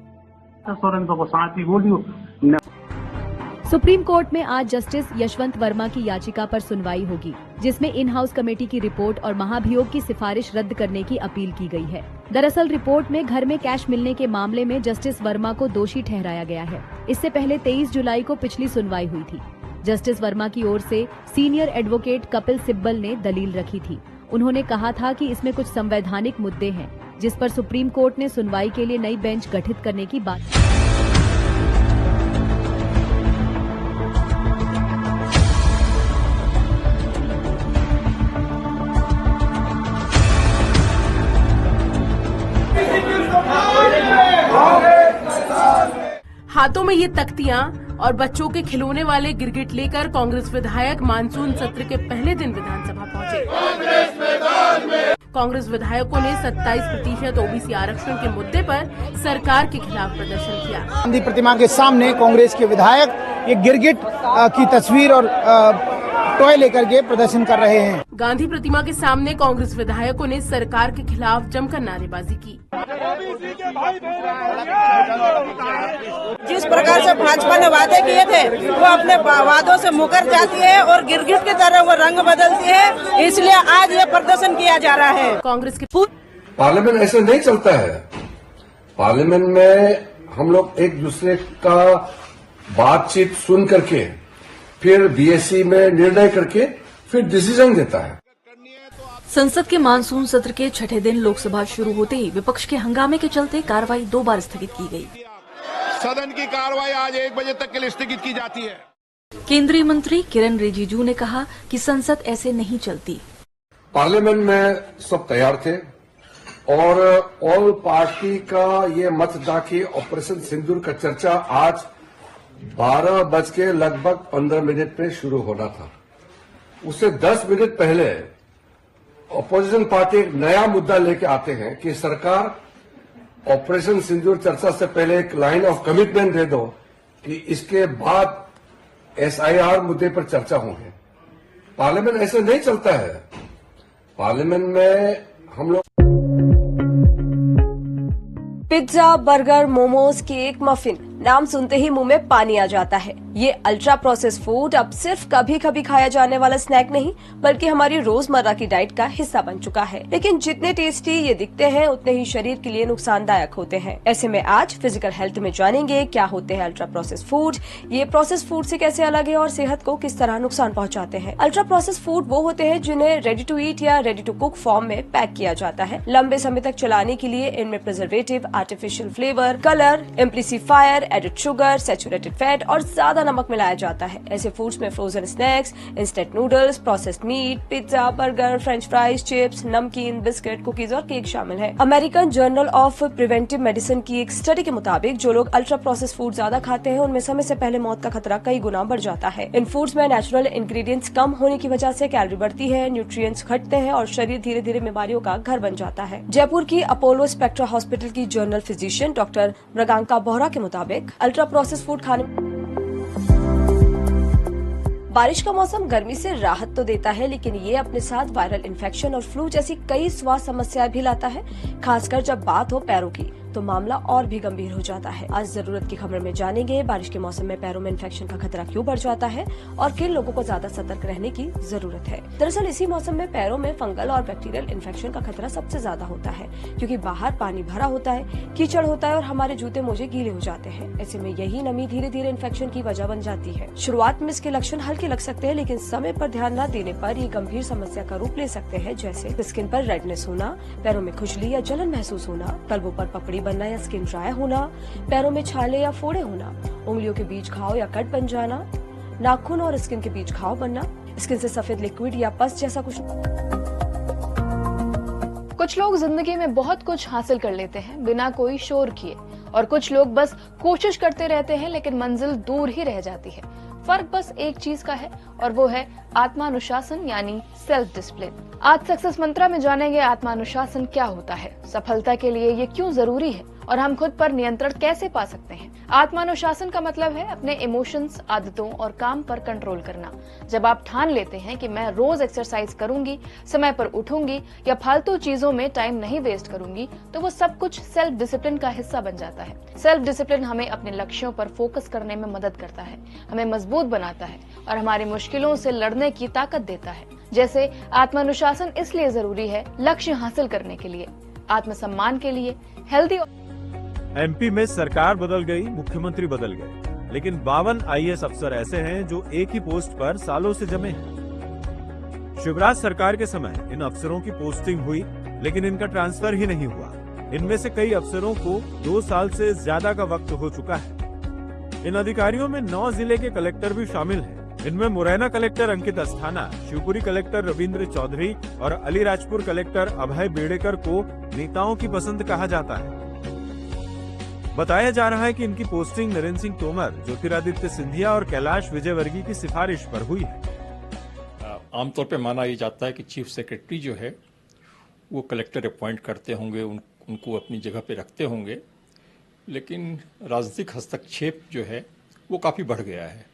सुप्रीम कोर्ट में आज जस्टिस यशवंत वर्मा की याचिका पर सुनवाई होगी, जिसमें इन हाउस कमेटी की रिपोर्ट और महाभियोग की सिफारिश रद्द करने की अपील की गई है। दरअसल रिपोर्ट में घर में कैश मिलने के मामले में जस्टिस वर्मा को दोषी ठहराया गया है। इससे पहले 23 जुलाई को पिछली सुनवाई हुई थी। जस्टिस वर्मा की ओर से सीनियर एडवोकेट कपिल सिब्बल ने दलील रखी थी। उन्होंने कहा था कि इसमें कुछ संवैधानिक मुद्दे हैं, जिस पर सुप्रीम कोर्ट ने सुनवाई के लिए नई बेंच गठित करने की बात की। हाथों में ये तख्तियां और बच्चों के खिलौने वाले गिरगिट लेकर कांग्रेस विधायक मानसून सत्र के पहले दिन विधानसभा पहुंचे। कांग्रेस विधायकों ने 27% ओबीसी आरक्षण के मुद्दे पर सरकार के खिलाफ प्रदर्शन किया। गांधी प्रतिमा के सामने कांग्रेस के विधायक एक गिरगिट की तस्वीर और टॉय लेकर के प्रदर्शन कर रहे हैं। गांधी प्रतिमा के सामने कांग्रेस विधायकों ने सरकार के खिलाफ जमकर नारेबाजी की। जिस प्रकार से भाजपा ने वादे किए थे वो अपने वादों से मुकर जाती है और गिरगिट की तरह वो रंग बदलती है, इसलिए आज ये प्रदर्शन किया जा रहा है। कांग्रेस के पार्लियामेंट ऐसे नहीं चलता है। पार्लियामेंट में हम लोग एक दूसरे का बातचीत सुन करके फिर बीएससी में निर्णय करके फिर डिसीजन देता है। संसद के मानसून सत्र के छठे दिन लोकसभा शुरू होते ही विपक्ष के हंगामे के चलते कार्रवाई 2 बार स्थगित की गई। सदन की कार्रवाई आज 1 बजे तक के लिए स्थगित की जाती है। केंद्रीय मंत्री किरण रिजिजू ने कहा कि संसद ऐसे नहीं चलती। पार्लियामेंट में सब तैयार थे और ऑल पार्टी का ये मत था कि ऑपरेशन सिंदूर का चर्चा आज 12:15 पे शुरू होना था। उससे 10 मिनट पहले अपोजिशन पार्टी एक नया मुद्दा लेके आते हैं कि सरकार ऑपरेशन सिंदूर चर्चा से पहले एक लाइन ऑफ कमिटमेंट दे दो कि इसके बाद एसआईआर मुद्दे पर चर्चा होंगे। पार्लियामेंट ऐसे नहीं चलता है। पार्लियामेंट में हम लोग pizza, burger, momos, cake, muffin, नाम सुनते ही मुंह में पानी आ जाता है। ये अल्ट्रा प्रोसेस फूड अब सिर्फ कभी कभी खाया जाने वाला स्नैक नहीं, बल्कि हमारी रोजमर्रा की डाइट का हिस्सा बन चुका है। लेकिन जितने टेस्टी ये दिखते हैं, उतने ही शरीर के लिए नुकसानदायक होते हैं। ऐसे में आज फिजिकल हेल्थ में जानेंगे क्या होते हैं अल्ट्रा प्रोसेस फूड, ये प्रोसेस फूड से कैसे अलग है और सेहत को किस तरह नुकसान पहुँचाते हैं। अल्ट्रा प्रोसेस फूड वो होते हैं जिन्हें रेडी टू ईट या रेडी टू कुक फॉर्म में पैक किया जाता है। लंबे समय तक चलाने के लिए इनमें preservative, artificial flavour, colour, emulsifier, added sugar, saturated fat और ज्यादा नमक मिलाया जाता है। ऐसे फूड्स में frozen snacks, instant noodles, processed meat, pizza, burger, french fries, chips, नमकीन, बिस्किट, कुकीज और केक शामिल है। American journal of preventive medicine की एक स्टडी के मुताबिक जो लोग अल्ट्रा प्रोसेस फूड ज्यादा खाते हैं, उनमें समय से पहले मौत का खतरा कई गुना बढ़ जाता है। इन फूड्स में नेचुरल इंग्रेडिएंट्स कम होने की वजह से कैलोरी बढ़ती है, न्यूट्रिएंट्स घटते हैं और शरीर धीरे धीरे बीमारियों का घर बन जाता है। जयपुर की अपोलो स्पेक्ट्रा हॉस्पिटल की journal physician doctor Mriganka Bohra के मुताबिक अल्ट्रा प्रोसेस फूड खाने बारिश का मौसम गर्मी से राहत तो देता है, लेकिन ये अपने साथ वायरल इन्फेक्शन और फ्लू जैसी कई स्वास्थ्य समस्याएं भी लाता है। खासकर जब बात हो पैरों की तो मामला और भी गंभीर हो जाता है। आज जरूरत की खबर में जानेंगे बारिश के मौसम में पैरों में इन्फेक्शन का खतरा क्यों बढ़ जाता है और किन लोगों को ज्यादा सतर्क रहने की जरूरत है। दरअसल इसी मौसम में पैरों में फंगल और बैक्टीरियल इन्फेक्शन का खतरा सबसे ज्यादा होता है, क्योंकि बाहर पानी भरा होता है, कीचड़ होता है और हमारे जूते मोजे गीले हो जाते हैं। ऐसे में यही नमी धीरे धीरे इन्फेक्शन की वजह बन जाती है। शुरुआत में इसके लक्षण हल्के लग सकते हैं, लेकिन समय पर ध्यान न देने पर ये गंभीर समस्या का रूप ले सकते हैं, जैसे स्किन पर रेडनेस होना, पैरों में खुजली या जलन महसूस होना, कल्बों पर पपड़ी बनना या स्किन ड्राई होना, पैरों में छाले या फोड़े होना, उंगलियों के बीच घाव या कट बन जाना, नाखून और स्किन के बीच घाव बनना, स्किन से सफेद लिक्विड या पस जैसा कुछ। कुछ लोग जिंदगी में बहुत कुछ हासिल कर लेते हैं बिना कोई शोर किए, और कुछ लोग बस कोशिश करते रहते हैं लेकिन मंजिल दूर ही रह जाती है। फर्क बस एक चीज का है और वो है आत्मानुशासन यानी सेल्फ डिसिप्लिन। आज सक्सेस मंत्रा में जानेंगे आत्मानुशासन क्या होता है, सफलता के लिए ये क्यों जरूरी है और हम खुद पर नियंत्रण कैसे पा सकते हैं। आत्मानुशासन का मतलब है अपने इमोशंस, आदतों और काम पर कंट्रोल करना। जब आप ठान लेते हैं कि मैं रोज एक्सरसाइज करूंगी, समय पर उठूंगी या फालतू चीजों में टाइम नहीं वेस्ट करूंगी, तो वो सब कुछ सेल्फ डिसिप्लिन का हिस्सा बन जाता है। सेल्फ डिसिप्लिन हमें अपने लक्ष्यों पर फोकस करने में मदद करता है, हमें मजबूत बनाता है और हमारी मुश्किलों से लड़ने की ताकत देता है। जैसे आत्मानुशासन इसलिए जरूरी है लक्ष्य हासिल करने के लिए, आत्मसम्मान के लिए, हेल्दी। एमपी में सरकार बदल गई, मुख्यमंत्री बदल गए, लेकिन 52 आईएएस अफसर ऐसे हैं जो एक ही पोस्ट पर सालों से जमे हैं। शिवराज सरकार के समय इन अफसरों की पोस्टिंग हुई, लेकिन इनका ट्रांसफर ही नहीं हुआ। इनमें से कई अफसरों को 2 साल से ज्यादा का वक्त हो चुका है। इन अधिकारियों में 9 जिले के कलेक्टर भी शामिल हैं। इनमें मुरैना कलेक्टर अंकित अस्थाना, शिवपुरी कलेक्टर रविंद्र चौधरी और अलीराजपुर कलेक्टर अभय बेड़ेकर को नेताओं की पसंद कहा जाता है। बताया जा रहा है कि इनकी पोस्टिंग नरेंद्र सिंह तोमर, ज्योतिरादित्य सिंधिया और कैलाश विजयवर्गीय की सिफारिश पर हुई है। आमतौर पर माना यह जाता है कि चीफ सेक्रेटरी जो है वो कलेक्टर अपॉइंट करते होंगे, उनको अपनी जगह पे रखते होंगे, लेकिन राजनीतिक हस्तक्षेप जो है वो काफ़ी बढ़ गया है।